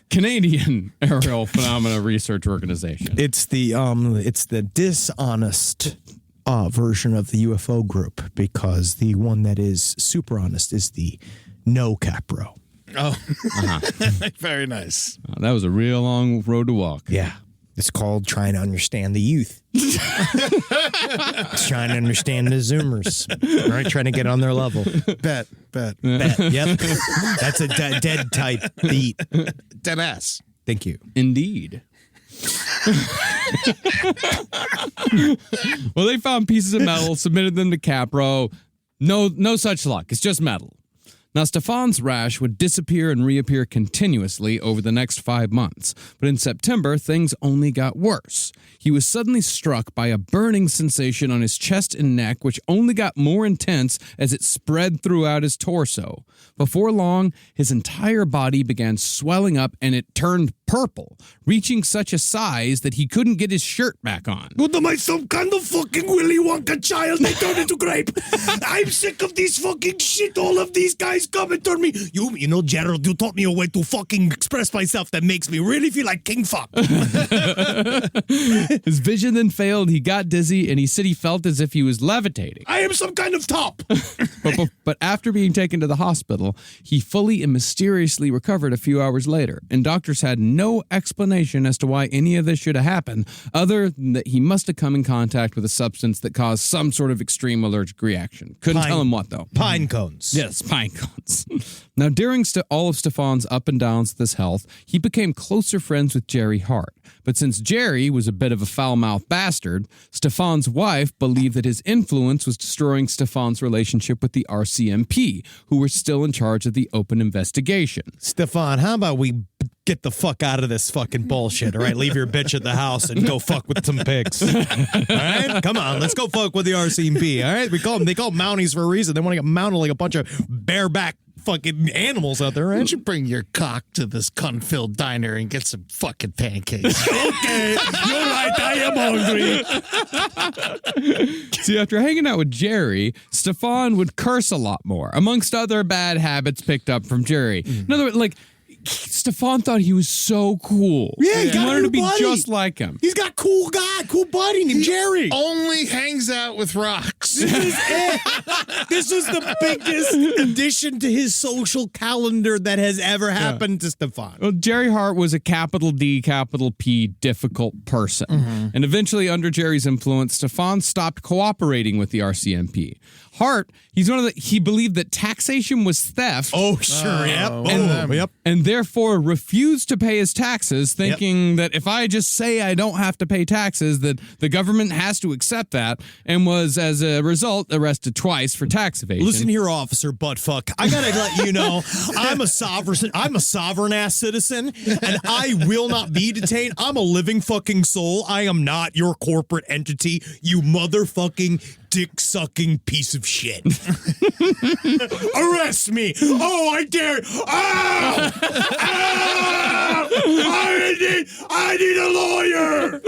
Canadian Aerial Phenomena Research Organization.
It's the dishonest version of the UFO group, because the one that is super honest is the no CAPRO.
Oh, very nice.
That was a real long road to walk.
Yeah. It's called trying to understand the youth. It's trying to understand the Zoomers. Right? Trying to get on their level.
Bet.
Yep. That's a dead type beat.
Dead ass.
Thank you.
Indeed. Well, they found pieces of metal, submitted them to CAPRO. No such luck. It's just metal. Now, Stefan's rash would disappear and reappear continuously over the next 5 months, but in September, things only got worse. He was suddenly struck by a burning sensation on his chest and neck, which only got more intense as it spread throughout his torso. Before long, his entire body began swelling up and it turned purple, reaching such a size that he couldn't get his shirt back on.
What am I, some kind of fucking Willy Wonka child they turned into grape? I'm sick of this fucking shit. All of these guys come and turn me. You know, Gerald, you taught me a way to fucking express myself that makes me really feel like King Fuck.
His vision then failed, he got dizzy, and he said he felt as if he was levitating.
I am some kind of top.
But after being taken to the hospital, he fully and mysteriously recovered a few hours later, and doctors had no explanation as to why any of this should have happened, other than that he must have come in contact with a substance that caused some sort of extreme allergic reaction. Couldn't tell him what, though.
Pine cones.
Yes, pine cones. Now, during all of Stefan's up and downs with his health, he became closer friends with Jerry Hart. But since Jerry was a bit of a foul-mouthed bastard, Stefan's wife believed that his influence was destroying Stefan's relationship with the RCMP, who were still in charge of the open investigation.
Stefahn, how about we get the fuck out of this fucking bullshit, all right? Leave your bitch at the house and go fuck with some pigs. All right? Come on, let's go fuck with the RCMP, all right? They call them Mounties for a reason. They want to get mounted like a bunch of bareback fucking animals out there,
Why
right?
don't you bring your cock to this cunt-filled diner and get some fucking pancakes?
Okay, you're right, I am hungry.
See, after hanging out with Jerry, Stefahn would curse a lot more, amongst other bad habits picked up from Jerry. In other words, like, Stefahn thought he was so cool.
Yeah, he got
wanted
a
to be
buddy.
just like him.
He's got cool buddy named Jerry.
Only hangs out with rocks.
This is it. This is the biggest addition to his social calendar that has ever happened to Stefahn.
Well, Jerry Hart was a capital D, capital P difficult person. And eventually, under Jerry's influence, Stefahn stopped cooperating with the RCMP. Hart, he believed that taxation was theft.
Oh, sure, yep.
And therefore refused to pay his taxes, thinking that if I just say I don't have to pay taxes, that the government has to accept that, and was, as a result, arrested twice for tax evasion.
Listen here, Officer Buttfuck. I gotta let you know, I'm a sovereign ass citizen, and I will not be detained. I'm a living fucking soul. I am not your corporate entity, you motherfucking dick-sucking piece of shit. Arrest me! Oh, I dare! Oh! I need a lawyer!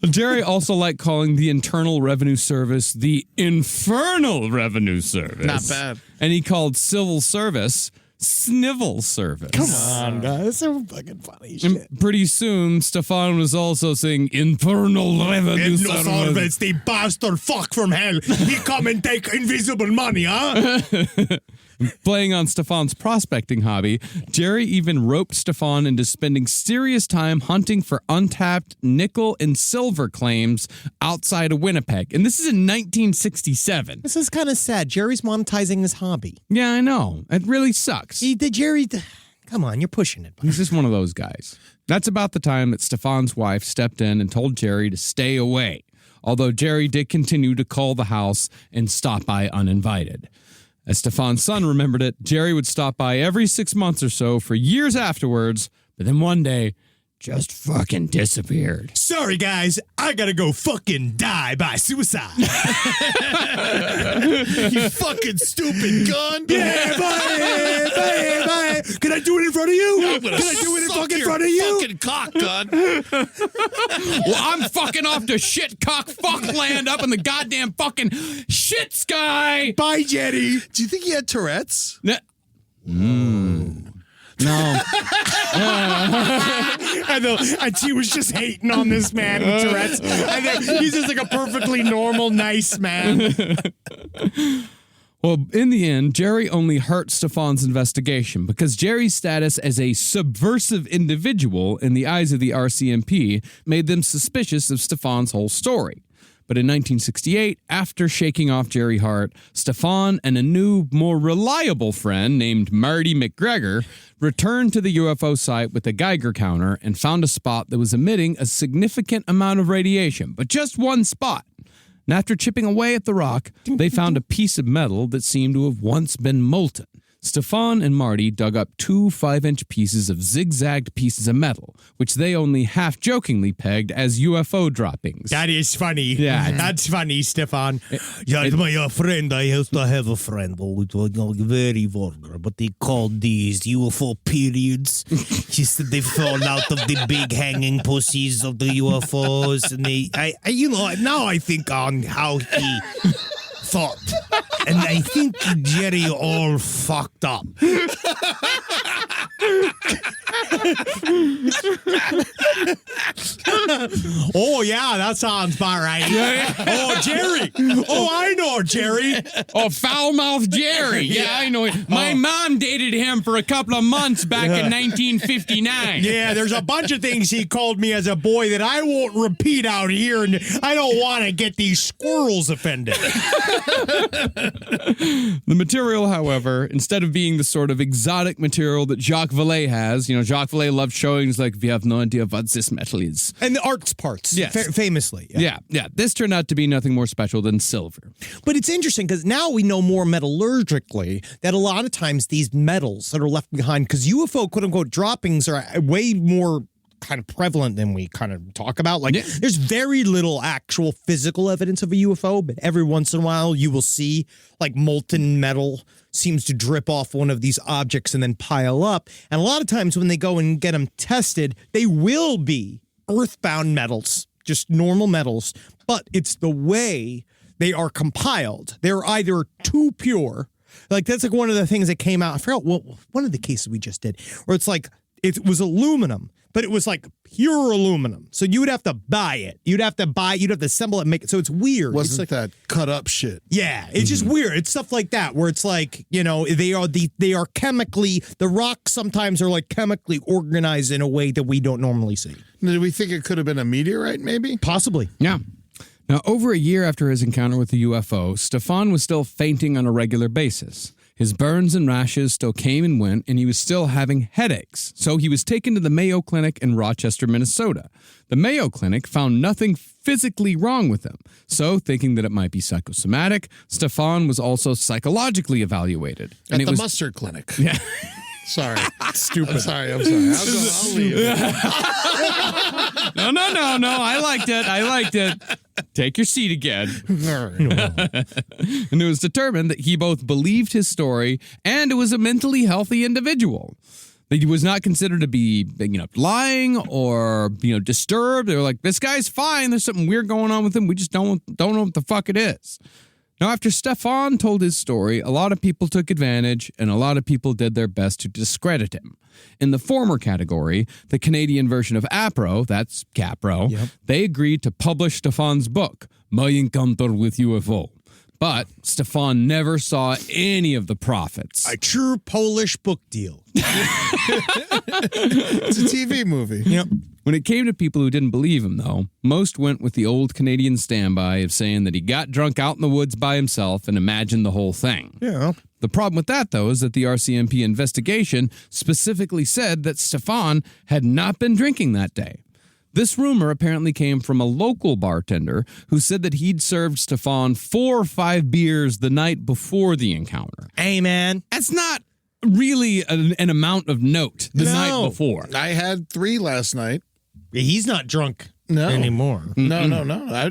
Jerry also liked calling the Internal Revenue Service the Infernal Revenue Service.
Not bad.
And he called civil service Snivel Service.
Come on, guys. That's so fucking funny shit.
And pretty soon, Stefahn was also saying Infernal Revenue Service.
The bastard fuck from hell. He come and take invisible money, huh?
Playing on Stefan's prospecting hobby, Jerry even roped Stefahn into spending serious time hunting for untapped nickel and silver claims outside of Winnipeg. And this is in 1967.
This is kind of sad. Jerry's monetizing his hobby.
Yeah, I know. It really sucks.
Come on, you're pushing it.
He's just one of those guys. That's about the time that Stefan's wife stepped in and told Jerry to stay away, although Jerry did continue to call the house and stop by uninvited. As Stefan's son remembered it, Jerry would stop by every 6 months or so for years afterwards, but then one day, just fucking disappeared.
Sorry, guys. I gotta go fucking die by suicide.
You fucking stupid gun.
Yeah, bye. Can I do it in front of you? Can I do it in fucking front of you?
Fucking cock gun.
Well, I'm fucking off to shit cock fuck land up in the goddamn fucking shit sky.
Bye, Jetty.
Do you think he had Tourette's?
No.
And she was just hating on this man with Tourette's. And then he's just like a perfectly normal, nice man.
Well, in the end, Jerry only hurt Stefan's investigation because Jerry's status as a subversive individual in the eyes of the RCMP made them suspicious of Stefan's whole story. But in 1968, after shaking off Jerry Hart, Stefahn and a new, more reliable friend named Marty McGregor returned to the UFO site with a Geiger counter and found a spot that was emitting a significant amount of radiation, but just one spot. And after chipping away at the rock, they found a piece of metal that seemed to have once been molten. Stefahn and Marty dug up 2 5-inch pieces of zigzagged pieces of metal, which they only half-jokingly pegged as UFO droppings.
That is funny.
Yeah.
That's funny, Stefahn. My friend, I used to have a friend who was very vulgar, but they called these UFO periods. She said they fall out of the big hanging pussies of the UFOs, and now I think on how he thought. And I think Jerry all fucked up. Oh, yeah, that sounds about right. Oh, Jerry. Oh, I know Jerry.
Oh, foul-mouthed Jerry. Yeah, I know it. My mom dated him for a couple of months back in 1959.
Yeah, there's a bunch of things he called me as a boy that I won't repeat out here, and I don't want to get these squirrels offended.
The material, however, instead of being the sort of exotic material that Jacques Vallée has, Jacques Vallée loved showing, like, we have no idea what this metal is.
And the arts parts,
Yes.
Famously.
Yeah. This turned out to be nothing more special than silver.
But it's interesting because now we know more metallurgically that a lot of times these metals that are left behind, because UFO quote-unquote droppings are way more kind of prevalent than we kind of talk about. Like, there's very little actual physical evidence of a UFO, but every once in a while you will see like molten metal seems to drip off one of these objects and then pile up. And a lot of times when they go and get them tested, they will be earthbound metals, just normal metals, but it's the way they are compiled. They're either too pure. Like, that's like one of the things that came out. I forgot one of the cases we just did where it's like, it was aluminum, but it was like pure aluminum. So you would have to buy it. You'd have to assemble it and make it. So it's weird.
Wasn't that cut up shit?
Yeah, it's just weird. It's stuff like that where it's like, they are chemically, the rocks sometimes are like chemically organized in a way that we don't normally see.
Did we think it could have been a meteorite, maybe?
Possibly.
Yeah. Now, over a year after his encounter with the UFO, Stefahn was still fainting on a regular basis. His burns and rashes still came and went, and he was still having headaches. So he was taken to the Mayo Clinic in Rochester, Minnesota. The Mayo Clinic found nothing physically wrong with him. So, thinking that it might be psychosomatic, Stefahn was also psychologically evaluated.
At the mustard clinic.
Yeah.
Sorry. Stupid. I'm sorry. I'll leave.
No. I liked it. Take your seat again. And it was determined that he both believed his story and was a mentally healthy individual. That he was not considered to be, lying or, disturbed. They were like, this guy's fine. There's something weird going on with him. We just don't know what the fuck it is. Now, after Stefahn told his story, a lot of people took advantage and a lot of people did their best to discredit him. In the former category, the Canadian version of APRO, that's Capro, they agreed to publish Stefan's book, My Encounter with UFO. But Stefahn never saw any of the profits.
A true Polish book deal.
It's a TV movie.
Yep.
When it came to people who didn't believe him, though, most went with the old Canadian standby of saying that he got drunk out in the woods by himself and imagined the whole thing.
Yeah.
The problem with that, though, is that the RCMP investigation specifically said that Stefahn had not been drinking that day. This rumor apparently came from a local bartender who said that he'd served Stefahn 4 or 5 beers the night before the encounter.
Hey, man.
That's not really an amount of note the night before.
I had 3 last night.
He's not drunk
No.
anymore.
No. I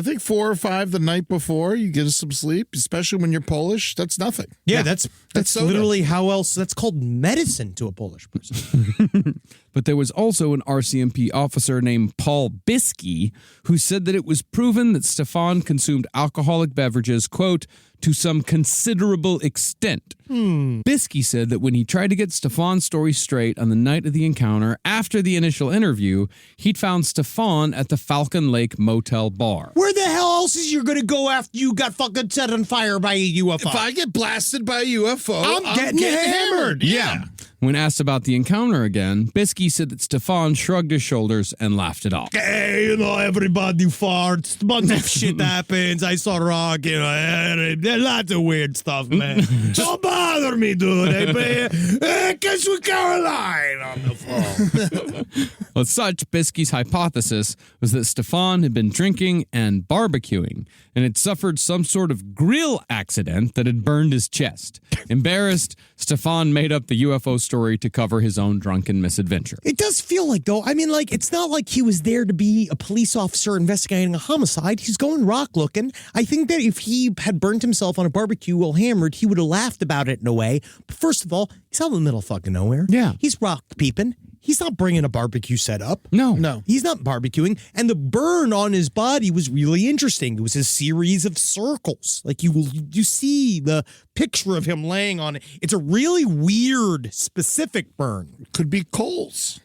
think 4 or 5 the night before, you get some sleep, especially when you're Polish. That's nothing.
Yeah, that's
soda.
literally how else. That's called medicine to a Polish person.
But there was also an RCMP officer named Paul Biskey who said that it was proven that Stefahn consumed alcoholic beverages, quote, to some considerable extent. Biskey said that when he tried to get Stefan's story straight on the night of the encounter, after the initial interview, he'd found Stefahn at the Falcon Lake Motel Bar.
Where the hell else is you going to go after you got fucking set on fire by a UFO?
If I get blasted by a UFO,
I'm getting hammered.
Yeah.
When asked about the encounter again, Bisky said that Stefahn shrugged his shoulders and laughed it off.
Hey, everybody farts. A bunch of shit happens. I saw rock, lots of weird stuff, man. Don't bother me, dude. Hey, kiss with Caroline on the phone.
Well, such, Bisky's hypothesis was that Stefahn had been drinking and barbecuing and had suffered some sort of grill accident that had burned his chest. Embarrassed, Stefahn made up the UFO story to cover his own drunken misadventure.
It does feel like, though, it's not like he was there to be a police officer investigating a homicide. He's going rock looking. I think that if he had burnt himself on a barbecue while hammered, he would have laughed about it in a way. But first of all, he's out in the middle of fucking nowhere.
Yeah.
He's rock peeping. He's not bringing a barbecue set up.
No.
He's not barbecuing. And the burn on his body was really interesting. It was a series of circles. Like you see the picture of him laying on it. It's a really weird, specific burn.
Could be coals.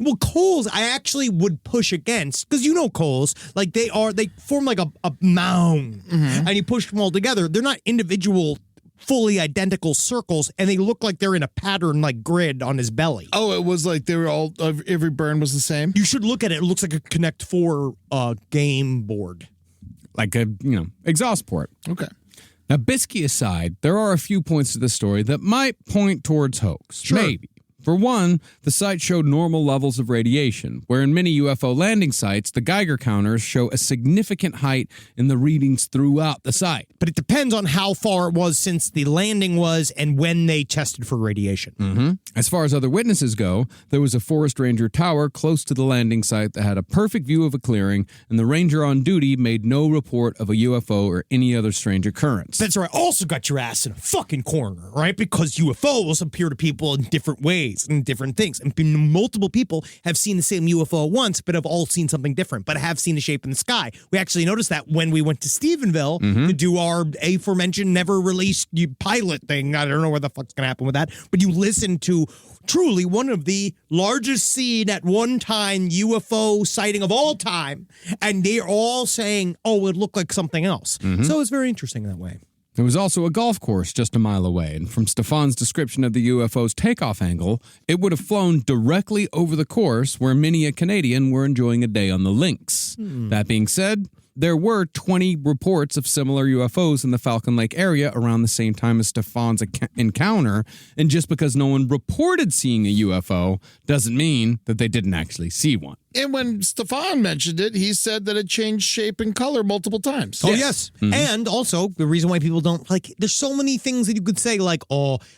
Well, coals, I actually would push against, because coals, like they form like a mound, and you push them all together. They're not individual, fully identical circles, and they look like they're in a pattern like grid on his belly.
Oh, it was like they were all, every burn was the same?
You should look at it. It looks like a Connect 4 game board.
Like a, exhaust port.
Okay.
Now, Bisky aside, there are a few points to the story that might point towards hoax.
Sure.
Maybe. For one, the site showed normal levels of radiation, where in many UFO landing sites, the Geiger counters show a significant height in the readings throughout the site.
But it depends on how far it was since the landing was and when they tested for radiation.
Mm-hmm. As far as other witnesses go, there was a forest ranger tower close to the landing site that had a perfect view of a clearing, and the ranger on duty made no report of a UFO or any other strange occurrence.
That's right. Also got your ass in a fucking corner, right? Because UFOs appear to people in different ways and different things. And multiple people have seen the same UFO once, but have all seen something different, but have seen a shape in the sky. We actually noticed that when we went to Stephenville to do our aforementioned never released pilot thing. I don't know what the fuck's going to happen with that, but you listen to truly one of the largest seen at one time UFO sighting of all time, and they're all saying, oh, it looked like something else. So it's very interesting that way.
There was also a golf course just a mile away, and from Stefan's description of the UFO's takeoff angle, it would have flown directly over the course where many a Canadian were enjoying a day on the links. That being said, there were 20 reports of similar UFOs in the Falcon Lake area around the same time as Stefan's encounter, and just because no one reported seeing a UFO doesn't mean that they didn't actually see one.
And when Stefahn mentioned it, he said that it changed shape and color multiple times.
Oh, yes. And also, the reason why people don't, there's so many things that you could say,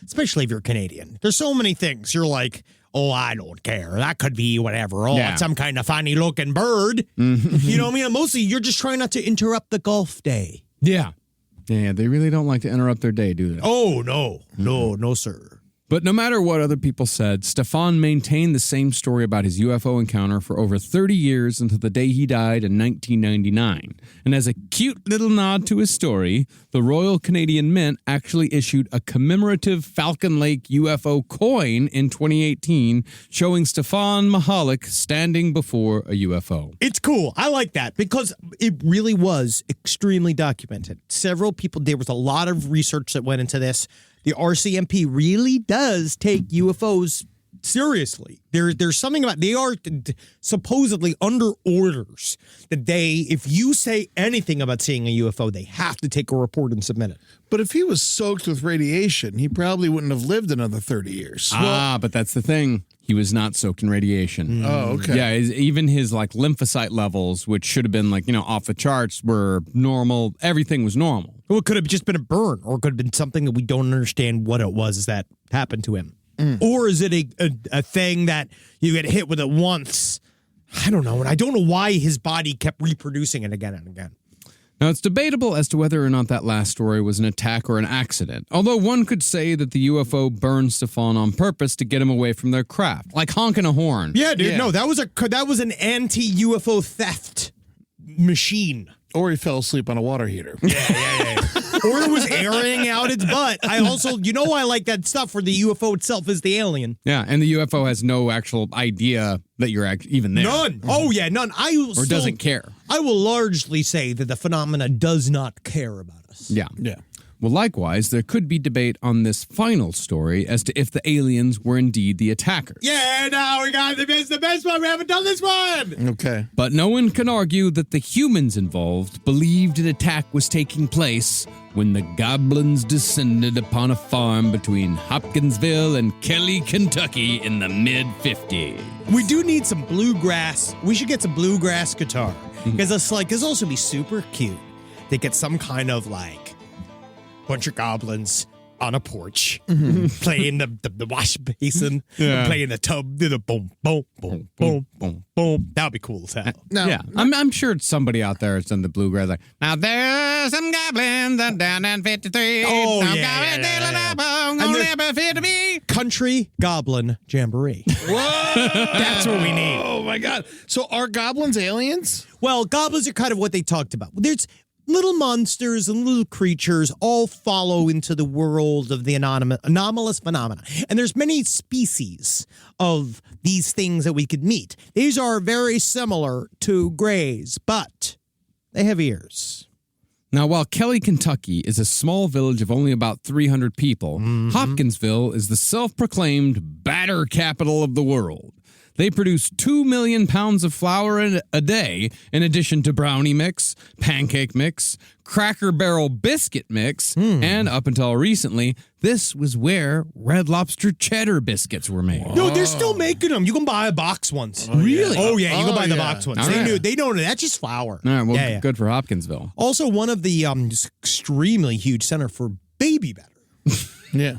especially if you're Canadian. There's so many things. You're like, oh, I don't care. That could be whatever. Oh, it's some kind of funny-looking bird. You know what I mean? And mostly, you're just trying not to interrupt the golf day.
Yeah. Yeah, they really don't like to interrupt their day, do they?
Oh, no. No, sir.
But no matter what other people said, Stefahn maintained the same story about his UFO encounter for over 30 years until the day he died in 1999. And as a cute little nod to his story, the Royal Canadian Mint actually issued a commemorative Falcon Lake UFO coin in 2018 showing Stefahn Mihawlik standing before a UFO.
It's cool. I like that because it really was extremely documented. Several people, there was a lot of research that went into this. The RCMP really does take UFOs seriously. There's something about, they are supposedly under orders that if you say anything about seeing a UFO, they have to take a report and submit it.
But if he was soaked with radiation, he probably wouldn't have lived another 30 years.
But that's the thing. He was not soaked in radiation.
Oh, okay.
Yeah, even his lymphocyte levels, which should have been off the charts, were normal. Everything was normal.
Well, it could have just been a burn, or it could have been something that we don't understand what it was that happened to him. Or is it a thing that you get hit with it once? I don't know. And I don't know why his body kept reproducing it again and again.
Now, it's debatable as to whether or not that last story was an attack or an accident, although one could say that the UFO burned Stefahn on purpose to get him away from their craft, like honking a horn.
Yeah, dude.
Yeah.
No, that was an anti-UFO theft machine.
Or he fell asleep on a water heater.
Yeah. Or it was airing out its butt. I also, I like that stuff where the UFO itself is the alien.
Yeah, and the UFO has no actual idea that you're even there.
None. Oh, yeah, none.
Or doesn't care.
I will largely say that the phenomena does not care about us.
Yeah.
Yeah.
Well, likewise, there could be debate on this final story as to if the aliens were indeed the attackers.
Yeah, now we got the best one. We haven't done this one.
Okay.
But no one can argue that the humans involved believed an attack was taking place when the goblins descended upon a farm between Hopkinsville and Kelly, Kentucky in the mid-50s.
We do need some bluegrass. We should get some bluegrass guitar. Because it's also be super cute. They get some kind of like bunch of goblins on a porch playing the wash basin, playing the tub, do the boom, boom, boom, boom, boom, boom. That would be cool as hell.
Now,
Yeah, I'm sure somebody out there has done the bluegrass. Like, now there's some goblins down in 53.
Oh,
Some
yeah,
goblins gonna never fit to me.
Country Goblin Jamboree.
whoa!
That's what we need.
Oh my God! So are goblins aliens?
Well, goblins are kind of what they talked about. There's little monsters and little creatures all follow into the world of the anomalous phenomena. And there's many species of these things that we could meet. These are very similar to greys, but they have ears.
Now, while Kelly, Kentucky is a small village of only about 300 people, Hopkinsville is the self-proclaimed batter capital of the world. They produce 2 million pounds of flour a day, in addition to brownie mix, pancake mix, Cracker Barrel biscuit mix, and up until recently, this was where Red Lobster cheddar biscuits were made.
No, they're still making them. You can buy box ones.
Really?
Oh, yeah, you can buy the
yeah.
box ones.
All
They
right.
know that's just flour.
All right, well,
Yeah.
good for Hopkinsville.
Also, one of the just extremely huge center for baby batter.
Yeah.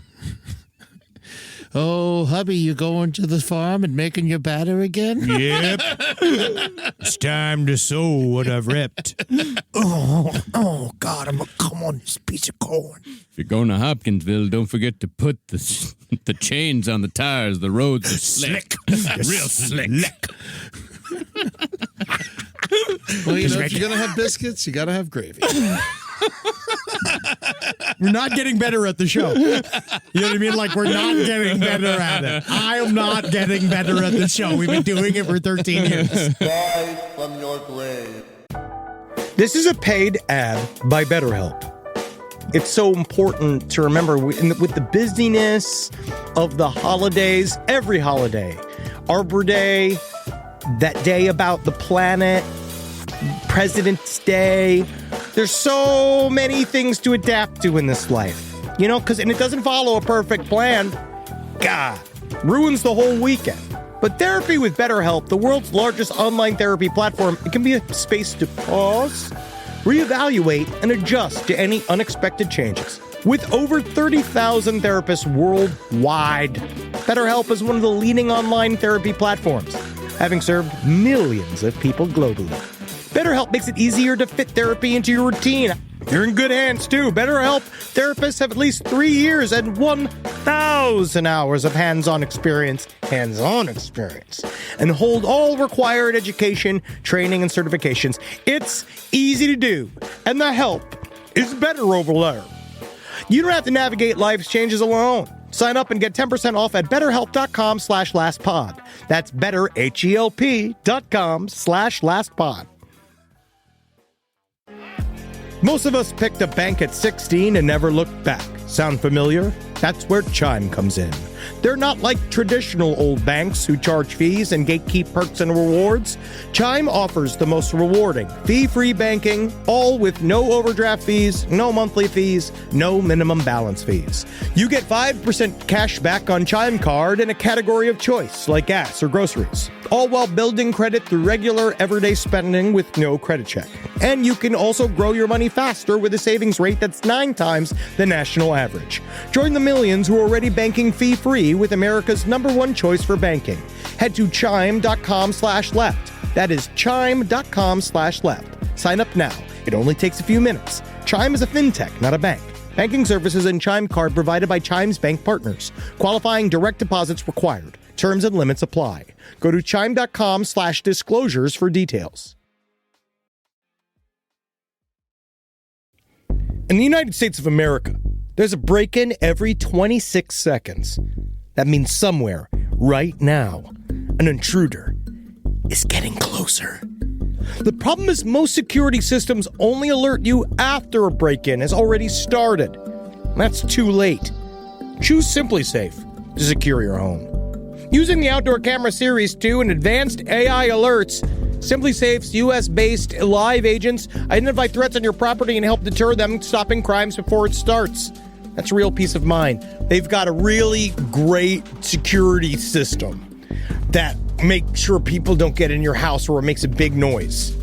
Oh, hubby, you going to the farm and making your batter again?
Yep. It's time to sow what I've ripped. Oh, God, I'm going to come on this piece of corn.
If you're going to Hopkinsville, don't forget to put the chains on the tires. The roads are slick. Real slick.
Well, you know, if you're going to have biscuits, you got to have gravy.
We're not getting better at the show. You know what I mean? Like, we're not getting better at it. I am not getting better at the show. We've been doing it for 13 years.
Rise from your grave.
This is a paid ad by BetterHelp. It's so important to remember with the busyness of the holidays, every holiday, Arbor Day, that day about the planet, President's Day. There's so many things to adapt to in this life, you know, and it doesn't follow a perfect plan. God, ruins the whole weekend. But therapy with BetterHelp, the world's largest online therapy platform, it can be a space to pause, reevaluate, and adjust to any unexpected changes. With over 30,000 therapists worldwide, BetterHelp is one of the leading online therapy platforms, having served millions of people globally. BetterHelp makes it easier to fit therapy into your routine. You're in good hands, too. BetterHelp therapists have at least 3 years and 1,000 hours of hands-on experience, and hold all required education, training, and certifications. It's easy to do, and the help is better over there. You don't have to navigate life's changes alone. Sign up and get 10% off at betterhelp.com/lastpod. That's betterhelp.com/lastpod. Most of us picked a bank at 16 and never looked back. Sound familiar? That's where Chime comes in. They're not like traditional old banks who charge fees and gatekeep perks and rewards. Chime offers the most rewarding, fee-free banking, all with no overdraft fees, no monthly fees, no minimum balance fees. You get 5% cash back on Chime Card in a category of choice, like gas or groceries, all while building credit through regular, everyday spending with no credit check. And you can also grow your money faster with a savings rate that's 9 times the national average. Join the millions who are already banking fee-free with America's #1 choice for banking. Head to chime.com/left. That is chime.com/left. Sign up now. It only takes a few minutes. Chime is a fintech, not a bank. Banking services and Chime Card provided by Chime's bank partners. Qualifying direct deposits required. Terms and limits apply. Go to chime.com/disclosures for details. In the United States of America, there's a break-in every 26 seconds. That means somewhere, right now, an intruder is getting closer. The problem is most security systems only alert you after a break-in has already started.
That's too late. Choose Simply Safe to secure your home. Using the Outdoor Camera Series 2 and advanced AI alerts, Simply Safe's U.S.-based live agents identify threats on your property and help deter them, stopping crimes before it starts. That's real peace of mind. They've got a really great security system that makes sure people don't get in your house or it makes a big noise.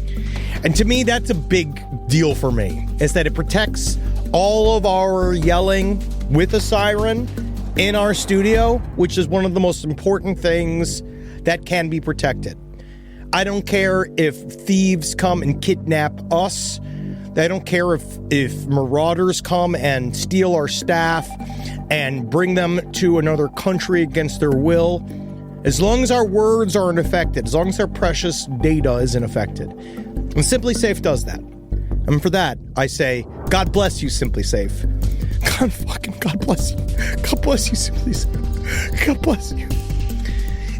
And to me, that's a big deal for me, is that it protects all of our yelling with a siren in our studio, which is one of the most important things that can be protected. I don't care if thieves come and kidnap us. I don't care if marauders come and steal our staff and bring them to another country against their will. As long as our words aren't affected, as long as our precious data isn't affected. And Simply Safe does that. And for that, I say, God bless you, Simply Safe. God bless you. God bless you, Simply Safe. God bless you.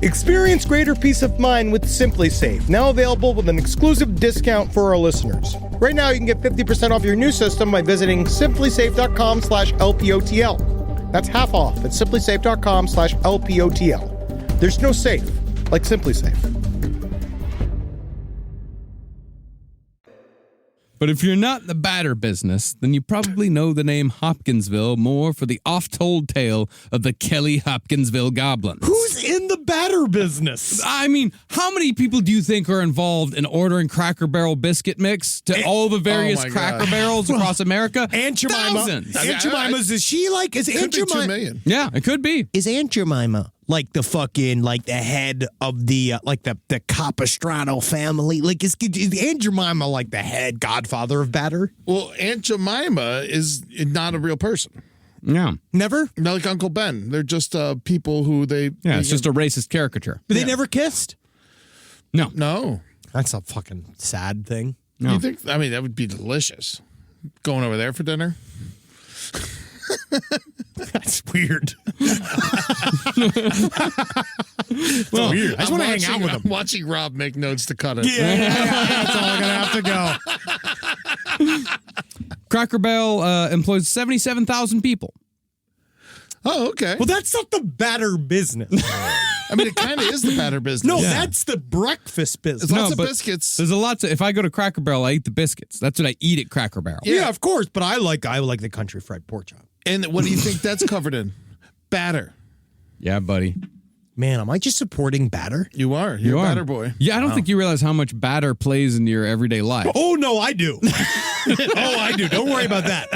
Experience greater peace of mind with Simply Safe, now available with an exclusive discount for our listeners. Right now, you can get 50% off your new system by visiting simplysafe.com/LPOTL. That's half off at simplysafe.com/LPOTL. There's no safe like Simply Safe.
But if you're not in the batter business, then you probably know the name Hopkinsville more for the oft-told tale of the Kelly-Hopkinsville Goblin.
Who's in the batter business?
I mean, how many people do you think are involved in ordering Cracker Barrel biscuit mix to all the various Cracker Barrels across America?
Aunt Jemima.
Thousands.
Aunt Jemima's, is she like, is Aunt
Could be 2
Jemima?
million.
Yeah, it could be.
Is Aunt Jemima like the fucking, like the head of the, like the Capistrano family? Like, is Aunt Jemima like the head godfather of batter?
Well, Aunt Jemima is not a real person.
Yeah.
Never?
Not like Uncle Ben. They're just people who they...
Yeah, it's just a racist caricature.
But they never kissed?
No.
No.
That's a fucking sad thing.
No.
You think... I mean, that would be delicious. Going over there for dinner?
That's weird.
Well,
weird. I just want to hang out with
I'm
them.
watching Rob make notes to cut it.
Yeah, that's all I'm going to have to go.
Cracker Barrel employs 77,000 people.
Oh, okay.
Well, that's not the batter business.
I mean, it kind of is the batter business.
No, that's the breakfast business.
There's lots of
but
biscuits.
There's a lot to, if I go to Cracker Barrel, I eat the biscuits. That's what I eat at Cracker Barrel.
Yeah, of course, but I like the country fried pork chop.
And what do you think that's covered in? Batter.
Yeah, buddy.
Man, am I just supporting batter?
You are. You're a
are.
batter boy.
Yeah, I don't think you realize how much batter plays in your everyday life.
Oh, no, I do. I do. Don't worry about that.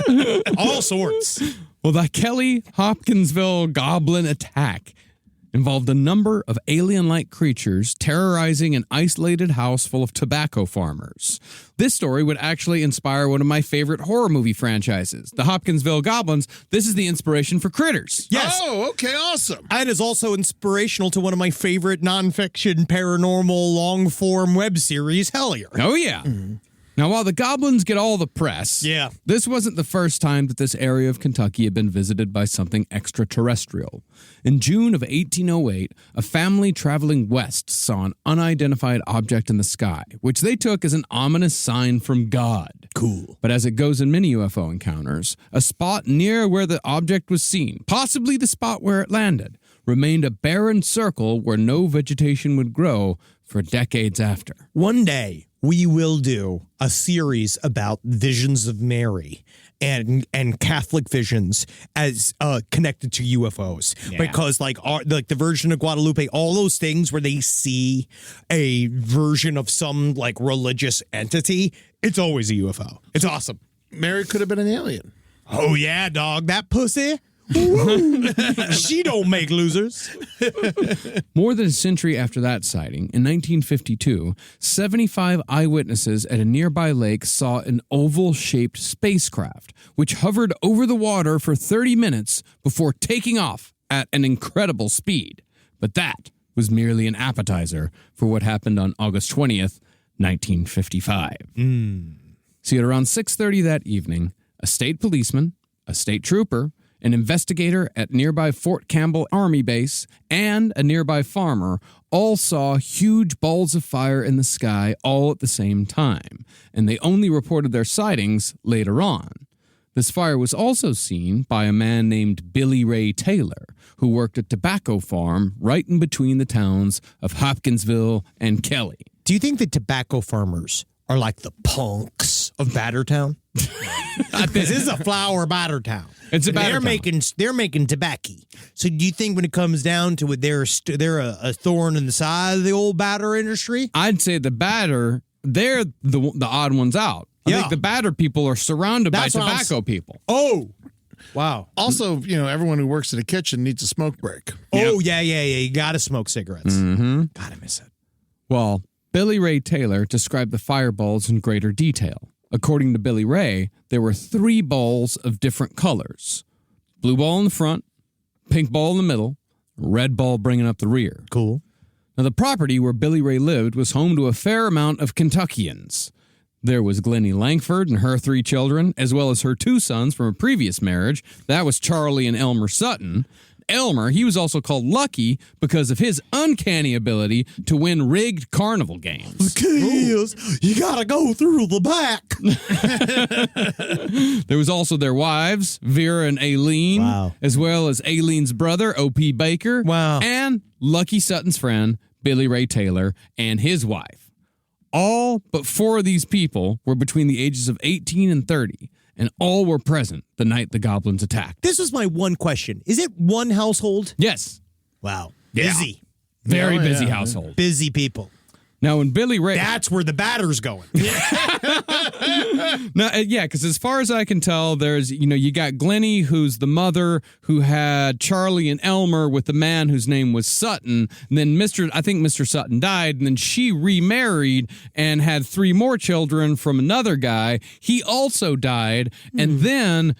All sorts.
Well, the Kelly-Hopkinsville Goblin attack involved a number of alien-like creatures terrorizing an isolated house full of tobacco farmers. This story would actually inspire one of my favorite horror movie franchises, the Hopkinsville Goblins. This is the inspiration for Critters.
Yes.
Oh, okay, awesome.
And is also inspirational to one of my favorite nonfiction paranormal long-form web series, Hellier.
Oh, yeah. Now, while the Goblins get all the press, this wasn't the first time that this area of Kentucky had been visited by something extraterrestrial. In June of 1808, a family traveling west saw an unidentified object in the sky, which they took as an ominous sign from God.
Cool.
But as it goes in many UFO encounters, a spot near where the object was seen, possibly the spot where it landed, remained a barren circle where no vegetation would grow for decades after.
One day, we will do a series about visions of Mary and Catholic visions as connected to UFOs, because like the Virgin of Guadalupe, all those things where they see a version of some like religious entity, it's always a UFO. It's awesome.
Mary could have been an alien.
Oh yeah, dog, that pussy. She don't make losers.
More than a century after that sighting, in 1952, 75 eyewitnesses at a nearby lake saw an oval-shaped spacecraft, which hovered over the water for 30 minutes before taking off at an incredible speed. But that was merely an appetizer for what happened on August 20th, 1955. See, at around 6:30 that evening, a state policeman, a state trooper, an investigator at nearby Fort Campbell Army Base, and a nearby farmer all saw huge balls of fire in the sky all at the same time, and they only reported their sightings later on. This fire was also seen by a man named Billy Ray Taylor, who worked a tobacco farm right in between the towns of Hopkinsville and Kelly.
Do you think the tobacco farmers are like the punks of Battertown? This is a flower Battertown.
It's a
They're
Battertown.
they're making tobacco. So do you think when it comes down to it, they're a thorn in the side of the old batter industry?
I'd say the batter, they're the odd ones out. I think the batter people are surrounded by tobacco people.
Oh, wow.
Also, everyone who works in the kitchen needs a smoke break.
Oh, yeah. You got to smoke cigarettes.
Mm-hmm.
Gotta miss it.
Well, Billy Ray Taylor described the fireballs in greater detail. According to Billy Ray, there were 3 balls of different colors. Blue ball in the front, pink ball in the middle, red ball bringing up the rear.
Cool.
Now, the property where Billy Ray lived was home to a fair amount of Kentuckians. There was Glennie Langford and her 3 children, as well as her 2 sons from a previous marriage. That was Charlie and Elmer Sutton. Elmer, he was also called Lucky because of his uncanny ability to win rigged carnival games.
The key is you got to go through the back.
There was also their wives, Vera and Aileen,
Wow.
as well as Aileen's brother, O.P. Baker,
Wow.
and Lucky Sutton's friend, Billy Ray Taylor, and his wife. All but 4 of these people were between the ages of 18 and 30, and all were present the night the goblins attacked.
This was my one question. Is it one household?
Yes,
Wow. Busy.
very
Oh,
busy
yeah.
household.
Busy people.
Now, when Billy Ray...
That's where the batter's going.
because as far as I can tell, there's, you got Glennie, who's the mother, who had Charlie and Elmer with the man whose name was Sutton. And then I think Mr. Sutton died, and then she remarried and had 3 more children from another guy. He also died, and then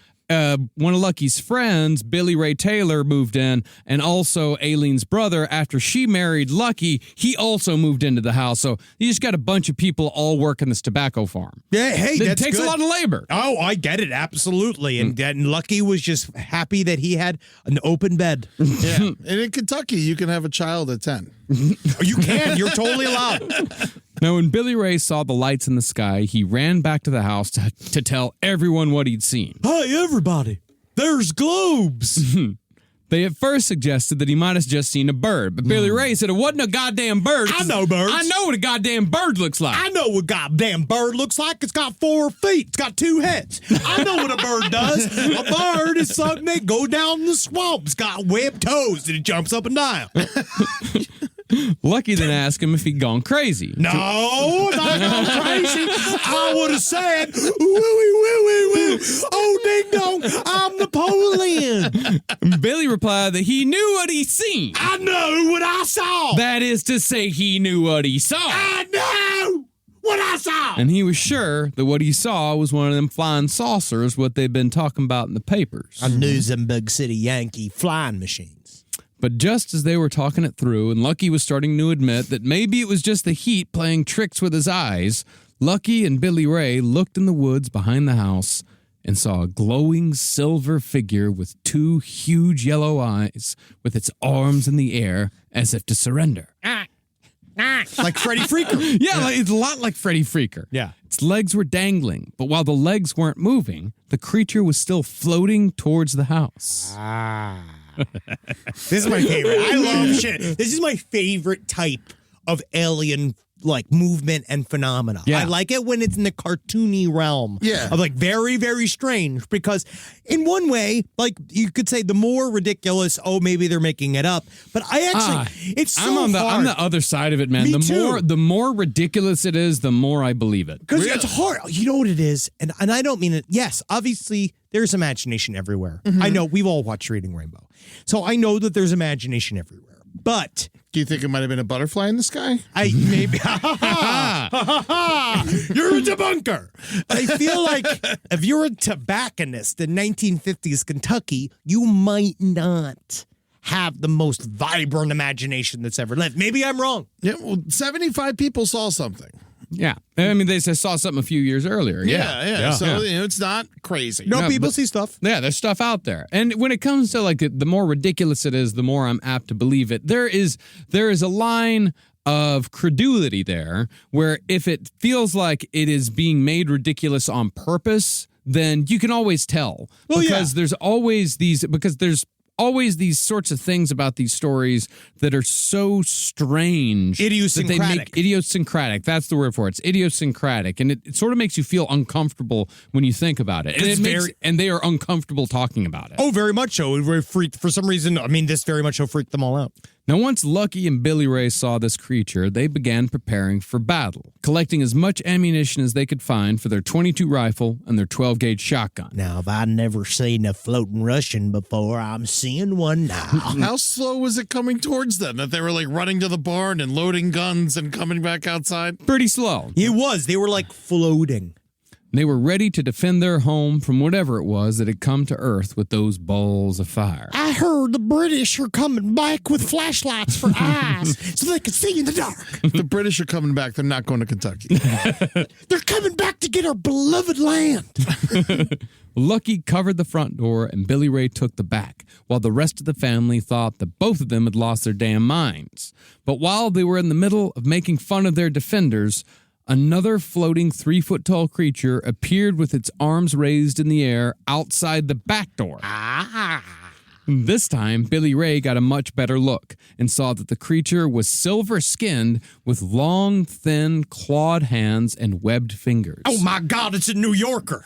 one of Lucky's friends, Billy Ray Taylor, moved in, and also Aileen's brother, after she married Lucky, he also moved into the house. So you just got a bunch of people all working this tobacco farm.
Yeah, hey,
It
that's
takes
good.
a lot of labor.
Oh, I get it. Absolutely. And Lucky was just happy that he had an open bed.
Yeah. And in Kentucky, you can have a child at 10.
You can. You're totally allowed.
Now, when Billy Ray saw the lights in the sky, he ran back to the house to tell everyone what he'd seen.
Hey, everybody. There's globes.
They at first suggested that he might have just seen a bird, but Billy Ray said it wasn't a goddamn bird.
I know birds.
I know what a goddamn bird looks like.
I know what a goddamn bird looks like. It's got 4 feet. It's got 2 heads. I know what a bird does. A bird is something that goes down in the swamp. It's got webbed toes and it jumps up and down.
Lucky then asked him if he'd gone crazy.
No, not gone crazy. I would have said, woo, woo, woo, woo. Oh, ding dong, I'm Napoleon.
Billy replied that he knew what he'd seen.
I know what I saw.
That is to say, he knew what he saw.
I know what I saw.
And he was sure that what he saw was one of them flying saucers, what they've been talking about in the papers.
I knew them big city Yankee flying machines.
But just as they were talking it through, and Lucky was starting to admit that maybe it was just the heat playing tricks with his eyes, Lucky and Billy Ray looked in the woods behind the house and saw a glowing silver figure with 2 huge yellow eyes, with its arms in the air as if to surrender.
Like Freddy Freaker.
Yeah, it's a lot like Freddy Freaker.
Yeah.
Its legs were dangling, but while the legs weren't moving, the creature was still floating towards the house.
This is my favorite. I love shit. This is my favorite type of alien movement and phenomena.
Yeah.
I like it when it's in the cartoony realm.
Yeah.
Of very, very strange, because in one way, you could say the more ridiculous, maybe they're making it up. But I actually, it's so
I'm
hard.
the other side of it, man.
Me
the
too.
the more ridiculous it is, the more I believe it.
Because it's hard. You know what it is? And I don't mean it. Yes, obviously, there's imagination everywhere. I know. We've all watched Reading Rainbow. So I know that there's imagination everywhere. But
Do you think it might have been a butterfly in the sky?
maybe. You're a debunker. I feel like if you're a tobacconist in 1950s Kentucky, you might not have the most vibrant imagination that's ever lived. Maybe I'm wrong.
Yeah, well, 75 people saw something.
Yeah. I mean, they saw something a few years earlier.
Yeah. So it's not crazy.
No,
Yeah,
people
but-
see stuff.
Yeah, there's stuff out there. And when it comes to the more ridiculous it is, the more I'm apt to believe it. There is a line of credulity there where if it feels like it is being made ridiculous on purpose, then you can always tell.
Well,
because there's always these sorts of things about these stories that are so strange.
Idiosyncratic.
Idiosyncratic. That's the word for it. It's idiosyncratic. And it sort of makes you feel uncomfortable when you think about it. And they are uncomfortable talking about it.
Oh, very much so. We're freaked for some reason. I mean, this very much so freaked them all out.
Now, once Lucky and Billy Ray saw this creature, they began preparing for battle, collecting as much ammunition as they could find for their .22 rifle and their 12-gauge shotgun.
Now, have I never seen a floating Russian before? I'm seeing one now.
How slow was it coming towards them? That they were like running to the barn and loading guns and coming back outside?
Pretty slow.
It was. They were like floating.
They were ready to defend their home from whatever it was that had come to Earth with those balls of fire.
I heard the British are coming back with flashlights for eyes so they can see in the dark.
The British are coming back. They're not going to Kentucky.
They're coming back to get our beloved land.
Lucky covered the front door and Billy Ray took the back, while the rest of the family thought that both of them had lost their damn minds. But while they were in the middle of making fun of their defenders, another floating 3-foot-tall creature appeared with its arms raised in the air outside the back door. This time, Billy Ray got a much better look and saw that the creature was silver-skinned with long, thin, clawed hands and webbed fingers.
Oh, my God, it's a New Yorker.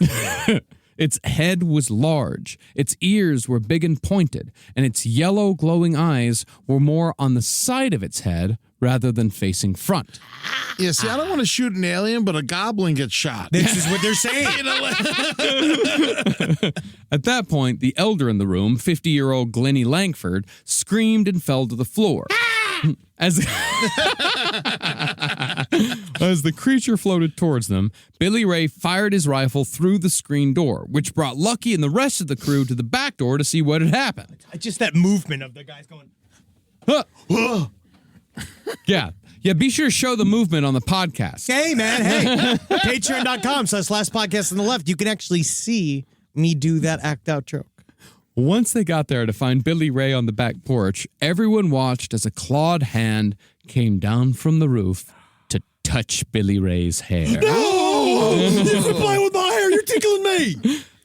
Its head was large, its ears were big and pointed, and its yellow glowing eyes were more on the side of its head rather than facing front.
Yeah, see, I don't want to shoot an alien, but a goblin gets shot.
This is what they're saying.
At that point, the elder in the room, 50-year-old Glennie Langford, screamed and fell to the floor. As the creature floated towards them, Billy Ray fired his rifle through the screen door, which brought Lucky and the rest of the crew to the back door to see what had happened.
Just that movement of the guys going,
Huh. Yeah, be sure to show the movement on the podcast.
hey, man, hey. Patreon.com/lastpodcast on the left. You can actually see me do that act out joke.
Once they got there to find Billy Ray on the back porch, everyone watched as a clawed hand came down from the roof to touch Billy Ray's hair.
No! You're playing with my hair. You're tickling me.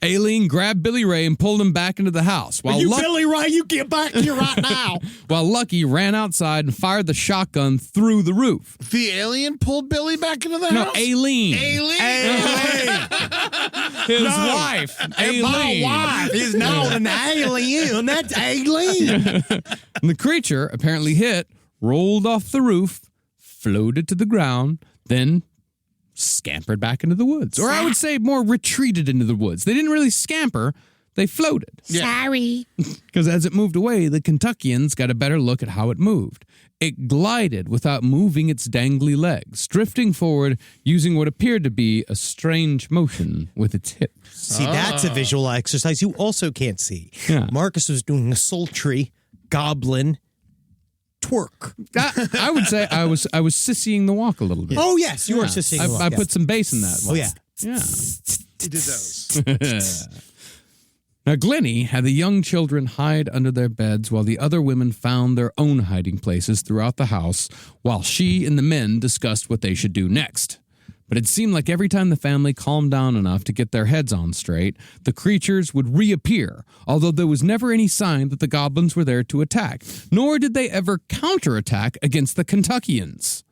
Aileen grabbed Billy Ray and pulled him back into the house. While
Billy Ray, you get back here right now.
While Lucky ran outside and fired the shotgun through the roof.
The alien pulled Billy back into the
No,
house?
Aileen. His
No.
wife.
And
Aileen.
my wife is not an alien. That's Aileen.
And the creature, apparently hit, rolled off the roof, floated to the ground, then scampered back into the woods. Or I would say more retreated into the woods. They didn't really scamper, they floated.
Sorry.
Because as it moved away, the Kentuckians got a better look at how it moved. It glided without moving its dangly legs, drifting forward using what appeared to be a strange motion with its hips.
See, that's a visual exercise you also can't see.
Yeah.
Marcus was doing a sultry goblin twerk.
I would say I was sissying the walk a little bit.
Oh, yes, you are sissing.
I put some bass in that.
Oh, yeah.
Yeah.
He did those.
Now, Glennie had the young children hide under their beds while the other women found their own hiding places throughout the house, while she and the men discussed what they should do next. But it seemed like every time the family calmed down enough to get their heads on straight, the creatures would reappear, although there was never any sign that the goblins were there to attack, nor did they ever counterattack against the Kentuckians.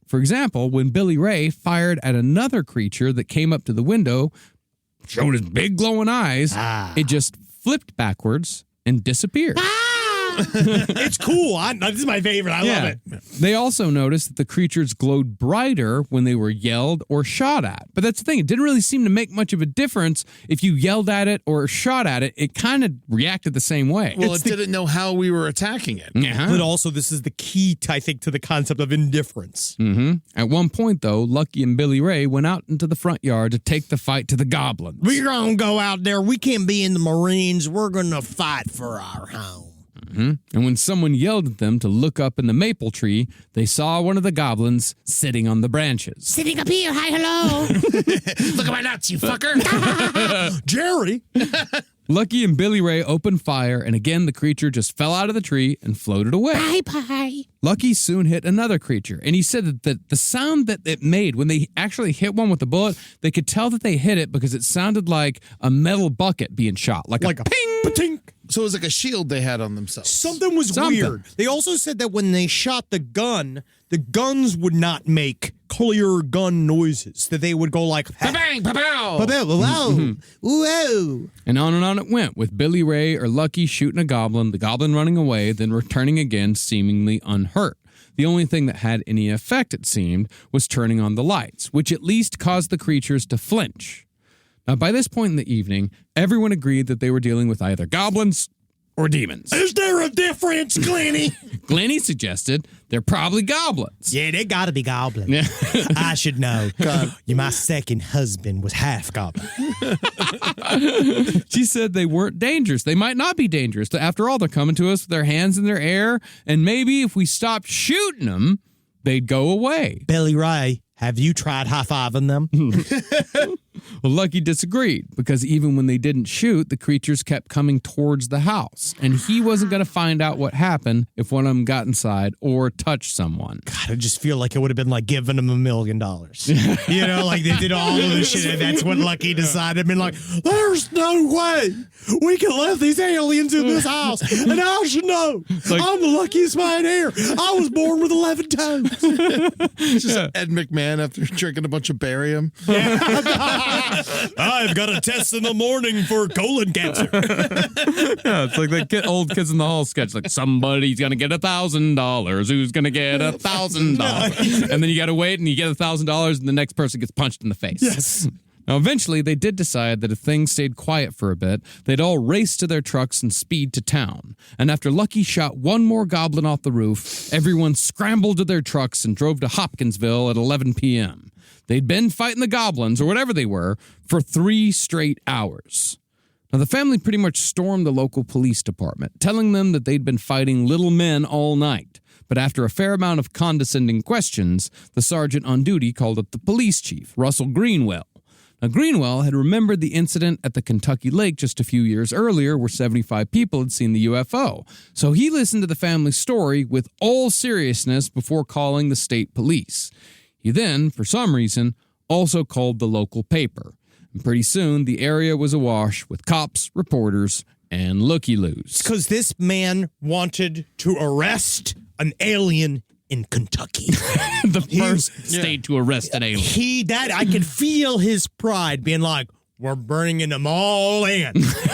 For example, when Billy Ray fired at another creature that came up to the window, showed his big glowing eyes, it just flipped backwards and disappeared.
It's cool. This is my favorite. I love it.
They also noticed that the creatures glowed brighter when they were yelled or shot at. But that's the thing. It didn't really seem to make much of a difference if you yelled at it or shot at it. It kind of reacted the same way.
Well, it didn't know how we were attacking it.
Yeah.
But also, this is the key, I think, to the concept of indifference.
At one point, though, Lucky and Billy Ray went out into the front yard to take the fight to the goblins.
We're going to go out there. We can't be in the Marines. We're going to fight for our home.
And when someone yelled at them to look up in the maple tree, they saw one of the goblins sitting on the branches.
Sitting up here. Hi, hello.
Look at my nuts, you fucker.
Jerry.
Lucky and Billy Ray opened fire, and again the creature just fell out of the tree and floated away.
Bye-bye.
Lucky soon hit another creature, and he said that the sound that it made when they actually hit one with the bullet, they could tell that they hit it because it sounded like a metal bucket being shot, like a ping,
pa-tink.
So it was like a shield they had on themselves.
Something was weird. They also said that when they shot the guns would not make clear gun noises, that they would go like
Ba-bang, ba-bow.
whoa, whoa.
And on it went, with Billy Ray or Lucky shooting a goblin, the goblin running away, then returning again seemingly unhurt. The only thing that had any effect, it seemed, was turning on the lights, which at least caused the creatures to flinch. Now, by this point in the evening, everyone agreed that they were dealing with either goblins or demons.
Is there a difference, Glenny?
Glenny suggested they're probably goblins.
Yeah, they gotta be goblin.
Yeah.
I should know. My second husband was half goblin.
She said they weren't dangerous. They might not be dangerous. After all, they're coming to us with their hands in their air, and maybe if we stopped shooting them, they'd go away.
Billy Ray, have you tried high-fiving them?
Well, Lucky disagreed, because even when they didn't shoot, the creatures kept coming towards the house, and he wasn't going to find out what happened if one of them got inside or touched someone.
God, I just feel like it would have been like giving them $1 million. You know, like they did all of this shit, and that's what Lucky decided. I mean, like, there's no way we can let these aliens in this house, and I should know.
Like,
I'm the luckiest man here. I was born with 11 toes.
It's just Ed McMahon after drinking a bunch of barium.
I've got a test in the morning for colon cancer.
Yeah, it's like the old Kids in the Hall sketch, like somebody's going to get $1,000. Who's going to get $1,000? And then you got to wait, and you get $1,000, and the next person gets punched in the face.
Yes.
Now, eventually, they did decide that if things stayed quiet for a bit, they'd all race to their trucks and speed to town. And after Lucky shot one more goblin off the roof, everyone scrambled to their trucks and drove to Hopkinsville at 11 p.m. They'd been fighting the goblins, or whatever they were, for 3 straight hours. Now, the family pretty much stormed the local police department, telling them that they'd been fighting little men all night. But after a fair amount of condescending questions, the sergeant on duty called up the police chief, Russell Greenwell. Now, Greenwell had remembered the incident at the Kentucky Lake just a few years earlier where 75 people had seen the UFO. So he listened to the family's story with all seriousness before calling the state police. He then, for some reason, also called the local paper. And pretty soon, the area was awash with cops, reporters, and looky-loos.
Because this man wanted to arrest an alien in Kentucky.
The first state to arrest an alien.
I could feel his pride being like, we're bringing them all in.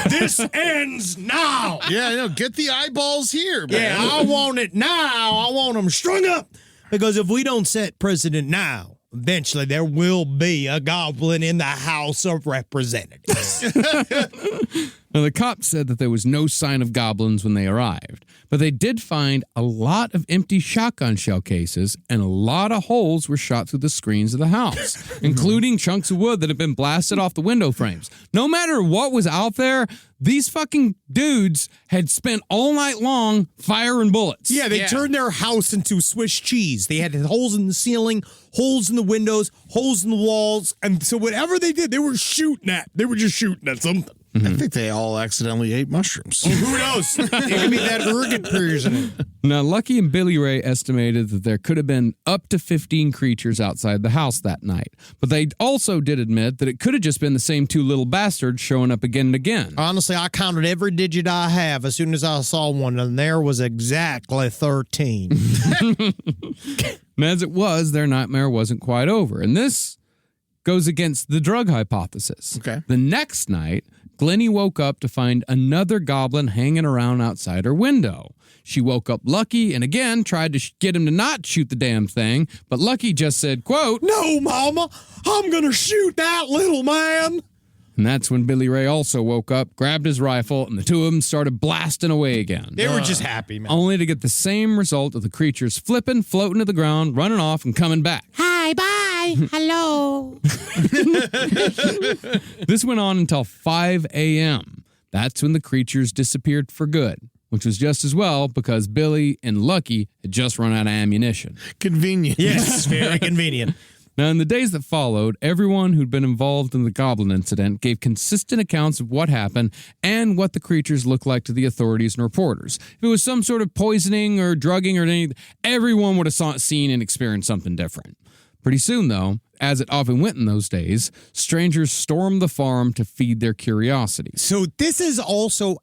This ends now.
Yeah, I know. Get the eyeballs here, man.
Yeah, I want it now. I want them strung up. Because if we don't set precedent now, eventually there will be a goblin in the House of Representatives.
Now, the cops said that there was no sign of goblins when they arrived, but they did find a lot of empty shotgun shell cases, and a lot of holes were shot through the screens of the house, including chunks of wood that had been blasted off the window frames. No matter what was out there, these fucking dudes had spent all night long firing bullets.
Yeah, they turned their house into Swiss cheese. They had holes in the ceiling, holes in the windows, holes in the walls, and so whatever they did, they were shooting at. They were just shooting at something.
I think they all accidentally ate mushrooms.
Who knows? It could be that ergot poison.
Now, Lucky and Billy Ray estimated that there could have been up to 15 creatures outside the house that night. But they also did admit that it could have just been the same 2 little bastards showing up again and again.
Honestly, I counted every digit I have as soon as I saw one, and there was exactly 13.
And as it was, their nightmare wasn't quite over. And this goes against the drug hypothesis.
Okay.
The next night, Glenny woke up to find another goblin hanging around outside her window. She woke up Lucky and again tried to get him to not shoot the damn thing, but Lucky just said, quote,
"No, Mama, I'm going to shoot that little man."
And that's when Billy Ray also woke up, grabbed his rifle, and the 2 of them started blasting away again.
They were just happy, man.
Only to get the same result of the creatures flipping, floating to the ground, running off, and coming back.
Hi, bye, hello.
This went on until 5 a.m. That's when the creatures disappeared for good, which was just as well because Billy and Lucky had just run out of ammunition.
Convenient.
Yes, very convenient.
Now, in the days that followed, everyone who'd been involved in the Goblin incident gave consistent accounts of what happened and what the creatures looked like to the authorities and reporters. If it was some sort of poisoning or drugging or anything, everyone would have seen and experienced something different. Pretty soon, though, as it often went in those days, strangers stormed the farm to feed their curiosity.
So this is also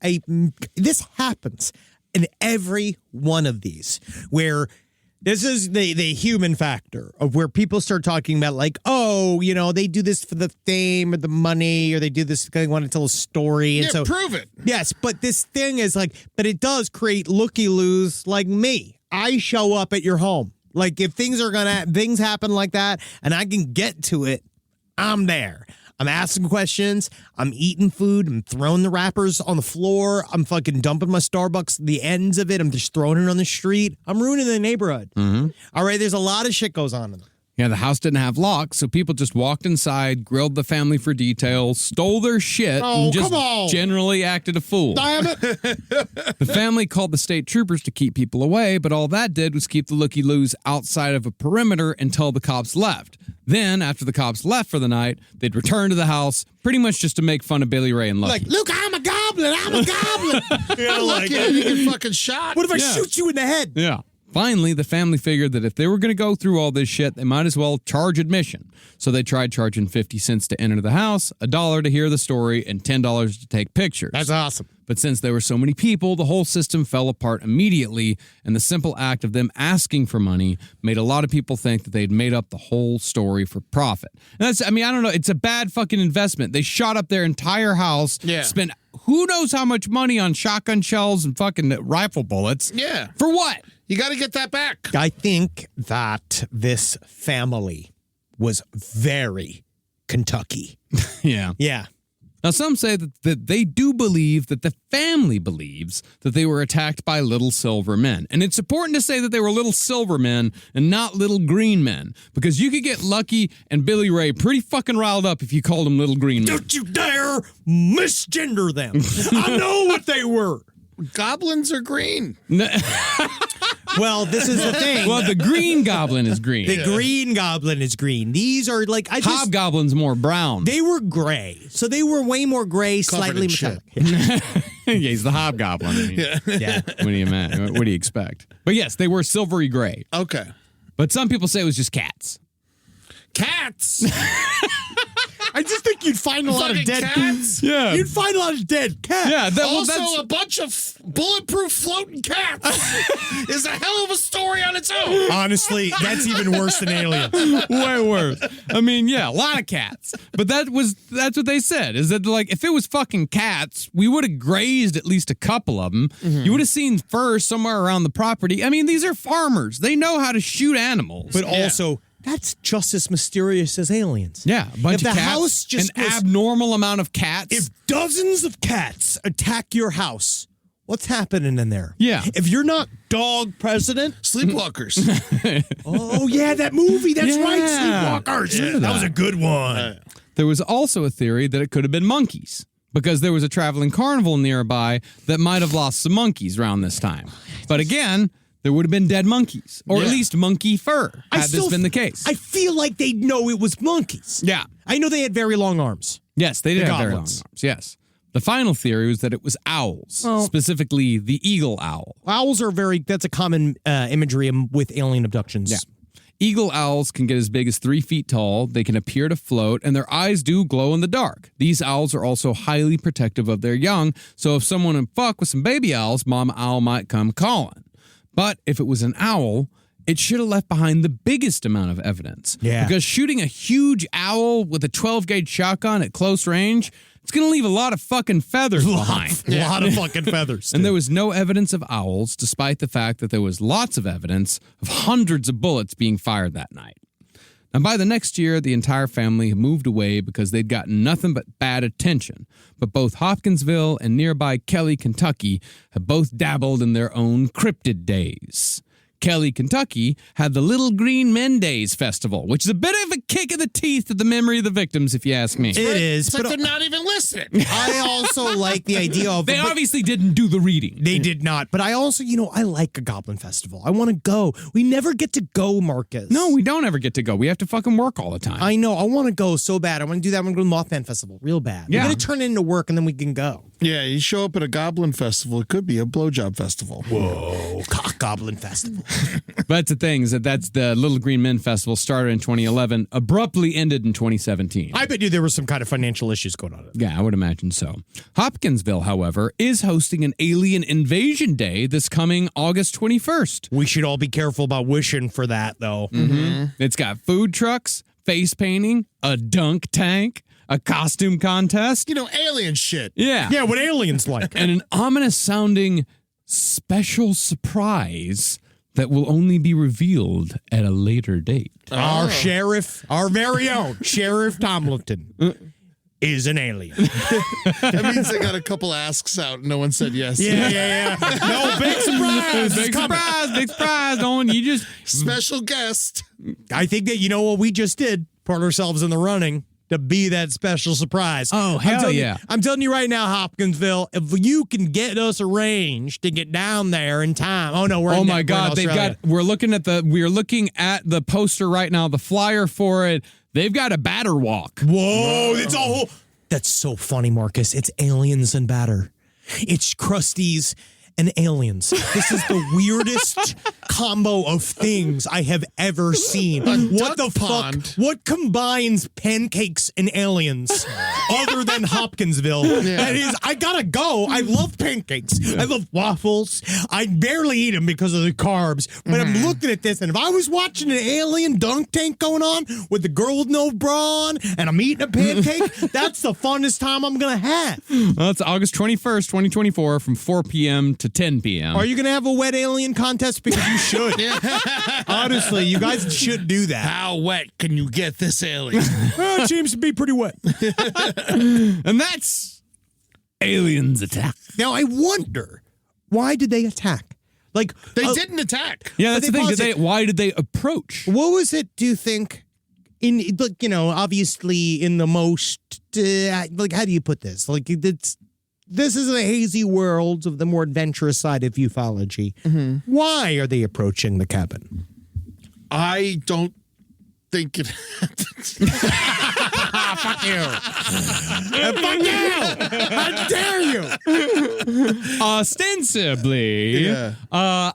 this happens in every one of these, where this is the human factor of where people start talking about like, oh, they do this for the fame or the money, or they do this because they want to tell a story. And
Yeah,
so
prove it.
Yes, but this thing is like, but it does create looky-loos like me. I show up at your home. Like if things happen like that and I can get to it, I'm there. I'm asking questions. I'm eating food. I'm throwing the wrappers on the floor. I'm fucking dumping my Starbucks, the ends of it. I'm just throwing it on the street. I'm ruining the neighborhood. Mm-hmm. All right, there's a lot of shit goes on in there.
Yeah, the house didn't have locks, so people just walked inside, grilled the family for details, stole their shit, and just generally acted a fool.
Damn it.
The family called the state troopers to keep people away, but all that did was keep the looky-loos outside of a perimeter until the cops left. Then, after the cops left for the night, they'd return to the house, pretty much just to make fun of Billy Ray and Lucky.
Like, look, I'm a goblin. I'm a goblin.
Lucky you get fucking shot.
What if I shoot you in the head?
Yeah. Finally, the family figured that if they were going to go through all this shit, they might as well charge admission. So they tried charging 50 cents to enter the house, $1 to hear the story, and $10 to take pictures.
That's awesome.
But since there were so many people, the whole system fell apart immediately, and the simple act of them asking for money made a lot of people think that they'd made up the whole story for profit. And I don't know, it's a bad fucking investment. They shot up their entire house, spent who knows how much money on shotgun shells and fucking rifle bullets.
Yeah.
For what?
You got to get that back.
I think that this family was very Kentucky.
Yeah.
Yeah.
Now, some say that they do believe that the family believes that they were attacked by little silver men. And it's important to say that they were little silver men and not little green men, because you could get Lucky and Billy Ray pretty fucking riled up if you called them little green men.
Don't you dare misgender them. I know what they were.
Goblins are green.
Well, this is the thing.
Well, the green goblin is green.
The green goblin is green. These are like
Hobgoblin's more brown.
They were gray, so they were way more gray, slightly metallic.
Yeah, he's the hobgoblin. I mean,
Yeah.
What do you expect? But yes, they were silvery gray.
Okay.
But some people say it was just cats.
Cats.
I just think you'd find a lot of dead
cats.
Yeah.
You'd find a lot of dead cats.
Yeah.
Also, a bunch of bulletproof floating cats is a hell of a story on its own.
Honestly, that's even worse than aliens.
Way worse. I mean, yeah, a lot of cats. But that's what they said, is that like if it was fucking cats, we would have grazed at least a couple of them. Mm-hmm. You would have seen fur somewhere around the property. I mean, these are farmers. They know how to shoot animals.
But also, that's just as mysterious as aliens.
Yeah, a bunch of cats,
house just
an abnormal amount of cats.
If dozens of cats attack your house, what's happening in there?
Yeah.
If you're not dog president,
Sleepwalkers.
Oh, yeah, that movie. That's
Yeah.
right. Sleepwalkers.
Yeah,
that was a good one.
There was also a theory that it could have been monkeys, because there was a traveling carnival nearby that might have lost some monkeys around this time. But again, there would have been dead monkeys, or at least monkey fur, had this been the case.
I feel like they'd know it was monkeys.
Yeah.
I know they had very long arms.
Yes, they did have very long
goblins.
arms. Yes. The final theory was that it was owls, specifically the eagle owl.
Owls are that's a common imagery with alien abductions.
Yeah. Eagle owls can get as big as 3 feet tall. They can appear to float, and their eyes do glow in the dark. These owls are also highly protective of their young, so if someone would fuck with some baby owls, mama owl might come calling. But if it was an owl, it should have left behind the biggest amount of evidence.
Yeah.
Because shooting a huge owl with a 12-gauge shotgun at close range, it's going to leave a lot of fucking feathers behind.
A lot of fucking feathers.
And there was no evidence of owls, despite the fact that there was lots of evidence of hundreds of bullets being fired that night. Now, by the next year, the entire family moved away because they'd gotten nothing but bad attention. But both Hopkinsville and nearby Kelly, Kentucky, have both dabbled in their own cryptid days. Kelly, Kentucky, had the Little Green Men Days Festival, which is a bit of a kick in the teeth at the memory of the victims, if you ask me.
It is.
It's like
But
they're not even listening.
I also like the idea of...
They obviously didn't do the reading.
They did not. But I also, I like a Goblin Festival. I want to go. We never get to go, Marcus.
No, we don't ever get to go. We have to fucking work all the time.
I know. I want to go so bad. I want to do that. I want to go to the Mothman Festival real bad.
Yeah.
We're going to turn it into work and then we can go.
Yeah, you show up at a Goblin Festival. It could be a blowjob festival.
Whoa. Goblin Festival.
But that's the thing, is that's the Little Green Men Festival started in 2011, abruptly ended in 2017.
I bet you there were some kind of financial issues going on.
Yeah, I would imagine so. Hopkinsville, however, is hosting an alien invasion day this coming August 21st.
We should all be careful about wishing for that, though.
Mm-hmm. It's got food trucks, face painting, a dunk tank, a costume contest.
Alien shit.
Yeah.
Yeah, what aliens like.
And an ominous sounding special surprise that will only be revealed at a later date.
Our sheriff, our very own Sheriff Tomlinson, is an alien.
That means they got a couple asks out and no one said yes.
Yeah. No, big surprise.
Big surprise. No one, you just...
Special guest.
I think that, what we just did? Put ourselves in the running to be that special surprise.
Oh, hell yeah.
I'm telling you right now, Hopkinsville, if you can get us arranged to get down there in time. Oh, no,
Oh my God, we're looking at the poster right now, the flyer for it. They've got a batter walk.
Whoa, it's a whole... That's so funny, Marcus. It's aliens and batter. It's Krusties and aliens. This is the weirdest combo of things I have ever seen. What the
pond.
fuck? What combines pancakes and aliens other than Hopkinsville?
Yeah.
That is, I gotta go. I love pancakes. I love waffles. I barely eat them because of the carbs. But I'm looking at this, and if I was watching an alien dunk tank going on with the girl with no bra on, and I'm eating a pancake, that's the funnest time I'm gonna have.
Well, it's August 21st, 2024, from 4 p.m. to 10 p.m.
Are you going to have a wet alien contest? Because you should. Honestly, you guys should do that.
How wet can you get this alien?
Well, it seems to be pretty wet.
And that's Aliens Attack.
Now, I wonder, why did they attack? Like
They didn't attack.
Yeah, that's the
But
thing. Why did they approach?
What was it, do you think, obviously in the most, how do you put this? Like, this is a hazy world of the more adventurous side of ufology. Mm-hmm. Why are they approaching the cabin?
I don't think it happens.
Fuck you. Fuck you. How dare you?
Ostensibly.
Yeah.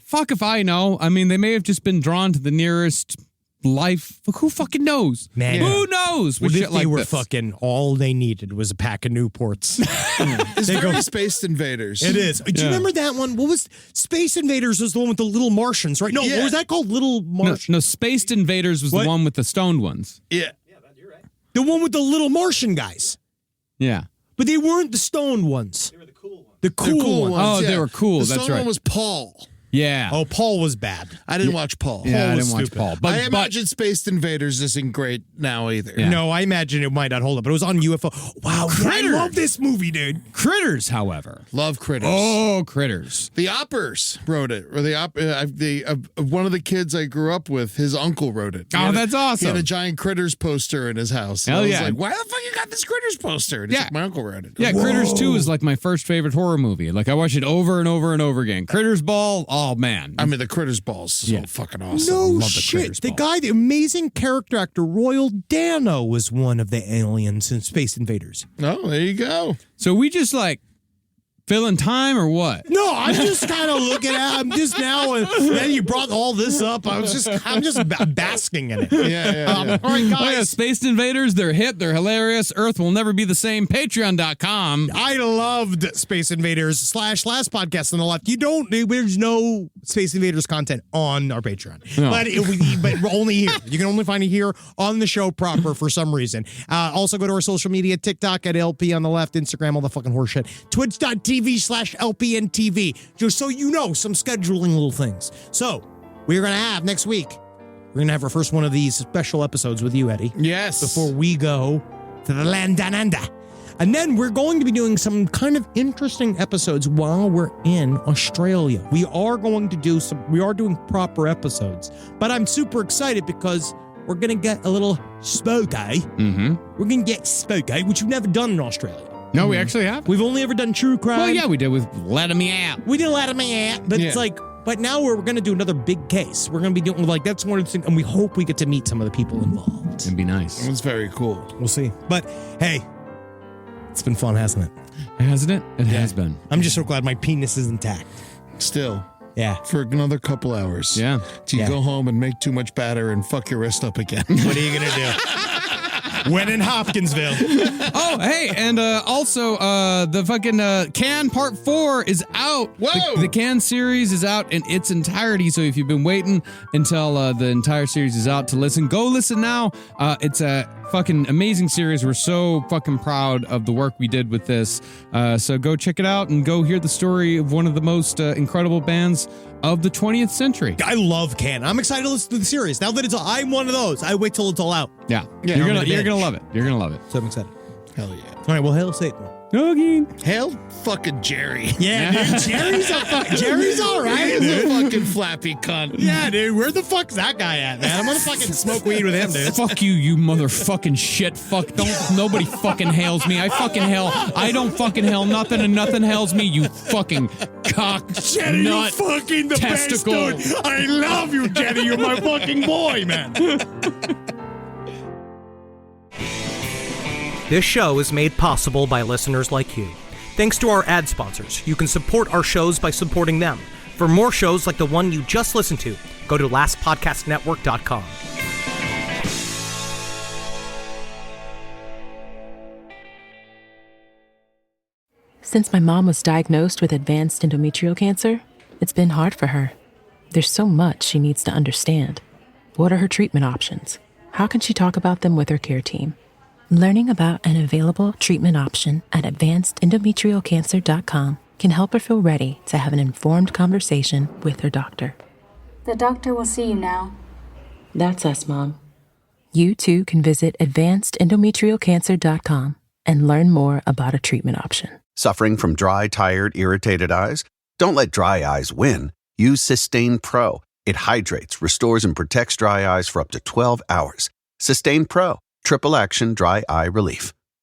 Fuck if I know. I mean, they may have just been drawn to the nearest life. Who fucking knows?
Man.
Who knows?
What
With
if
shit
they
like
were
this.
fucking, all they needed was a pack of Newports?
It's very Space Invaders.
It is. Do you remember that one? What was Space Invaders? Was the one with the little Martians, right? No,
Yeah.
what was that called? Little Martians.
No, Spaced Invaders was
What?
the one with the stoned ones.
Yeah.
The one with the little Martian guys.
Yeah.
But they weren't the stoned ones. They were the cool ones. The cool ones.
Oh,
yeah.
they were cool.
The
That's
stone
right.
one was Paul.
Yeah.
Oh, Paul was bad.
I didn't watch Paul.
yeah, I
was
didn't watch
stupid.
Paul.
I imagine Space Invaders isn't great now either.
Yeah.
No, I imagine it might not hold up, but it was on UFO. Wow, yeah, I
Critters.
love this movie, dude.
Critters, however.
Love Critters.
Oh, Critters.
The Oppers wrote it, or one of the kids I grew up with, his uncle wrote it. He
Oh,
had
that's
He
awesome.
had a giant Critters poster in his house. And
Hell
I was
yeah.
like, why the fuck you got this Critters poster? And he's
Yeah.
like, my uncle wrote it.
Yeah, Critters 2 is like my first favorite horror movie. Like, I watch it over and over and over again. Critters Ball, oh, man.
I mean, the Critters Ball's so
Yeah.
fucking awesome.
No
love the
shit.
Critters
The
ball.
guy, the amazing character actor, Royal Dano, was one of the aliens in Space Invaders.
Oh, there you go.
So we just like filling time or what?
No, I'm just kind of looking at. I'm just now. And then you brought all this up. I'm just basking in it.
Yeah.
All right,
Oh, yeah,
guys.
Space Invaders, they're hip, they're hilarious. Earth will never be the same. Patreon.com.
I loved Space Invaders / last podcast on the left. There's no Space Invaders content on our Patreon,
No.
but we're only here. You can only find it here on the show proper for some reason. Also go to our social media, TikTok at LP on the left, Instagram, all the fucking horseshit, twitch.tv/LPNTV, just so you know some scheduling little things. So we're going to have next week, we're going to have our first one of these special episodes with you, Eddie.
Yes.
Before we go to the land down under. And then we're going to be doing some kind of interesting episodes while we're in Australia. We are doing proper episodes. But I'm super excited because we're going to get a little spooky.
Mm-hmm.
We're going to get spooky, which we've never done in Australia.
No, we actually have.
We've only ever done true crime.
Well, yeah, we did with Let Me Out.
We did Let Me Out, but it's like, but now we're going to do another big case. We're going to be doing, like, that's one of the things, and we hope we get to meet some of the people involved.
It'd be nice.
It's very cool.
We'll see. But, hey, it's been fun, hasn't it?
Hasn't it? It has been.
I'm just so glad my penis is intact.
Still.
Yeah.
For another couple hours.
Yeah.
Till you go home and make too much batter and fuck your wrist up again.
What are you going to do? When in Hopkinsville.
Oh, hey, and also the fucking Can Part 4 is out.
Whoa!
The Can series is out in its entirety, so if you've been waiting until the entire series is out to listen, go listen now. It's a fucking amazing series. We're so fucking proud of the work we did with this. So go check it out and go hear the story of one of the most incredible bands of the 20th century.
I love Can. I'm excited to listen to the series. Now that I'm one of those. I wait till it's all out.
Yeah. You're gonna love it. You're gonna love it.
So I'm excited.
Hell yeah.
All right, well, hail Satan.
Okay.
Hail fucking Jerry.
Yeah, dude. Jerry's all right,
He's
dude.
a fucking flappy cunt.
Yeah, dude. Where the fuck's that guy at, man? I'm gonna fucking smoke weed with him, dude.
Fuck you motherfucking shit. Fuck, nobody fucking hails me. I don't fucking hail nothing and nothing hails me, you fucking cock
Jenny,
nut
you're fucking the
testicle.
best, dude. I love you, Jenny. You're my fucking boy, man.
This show is made possible by listeners like you. Thanks to our ad sponsors, you can support our shows by supporting them. For more shows like the one you just listened to, go to lastpodcastnetwork.com.
Since my mom was diagnosed with advanced endometrial cancer, it's been hard for her. There's so much she needs to understand. What are her treatment options? How can she talk about them with her care team? Learning about an available treatment option at advancedendometrialcancer.com can help her feel ready to have an informed conversation with her doctor.
The doctor will see you now.
That's us, Mom. You too can visit advancedendometrialcancer.com and learn more about a treatment option.
Suffering from dry, tired, irritated eyes? Don't let dry eyes win. Use Sustain Pro. It hydrates, restores, and protects dry eyes for up to 12 hours. Sustain Pro. Triple action dry eye relief.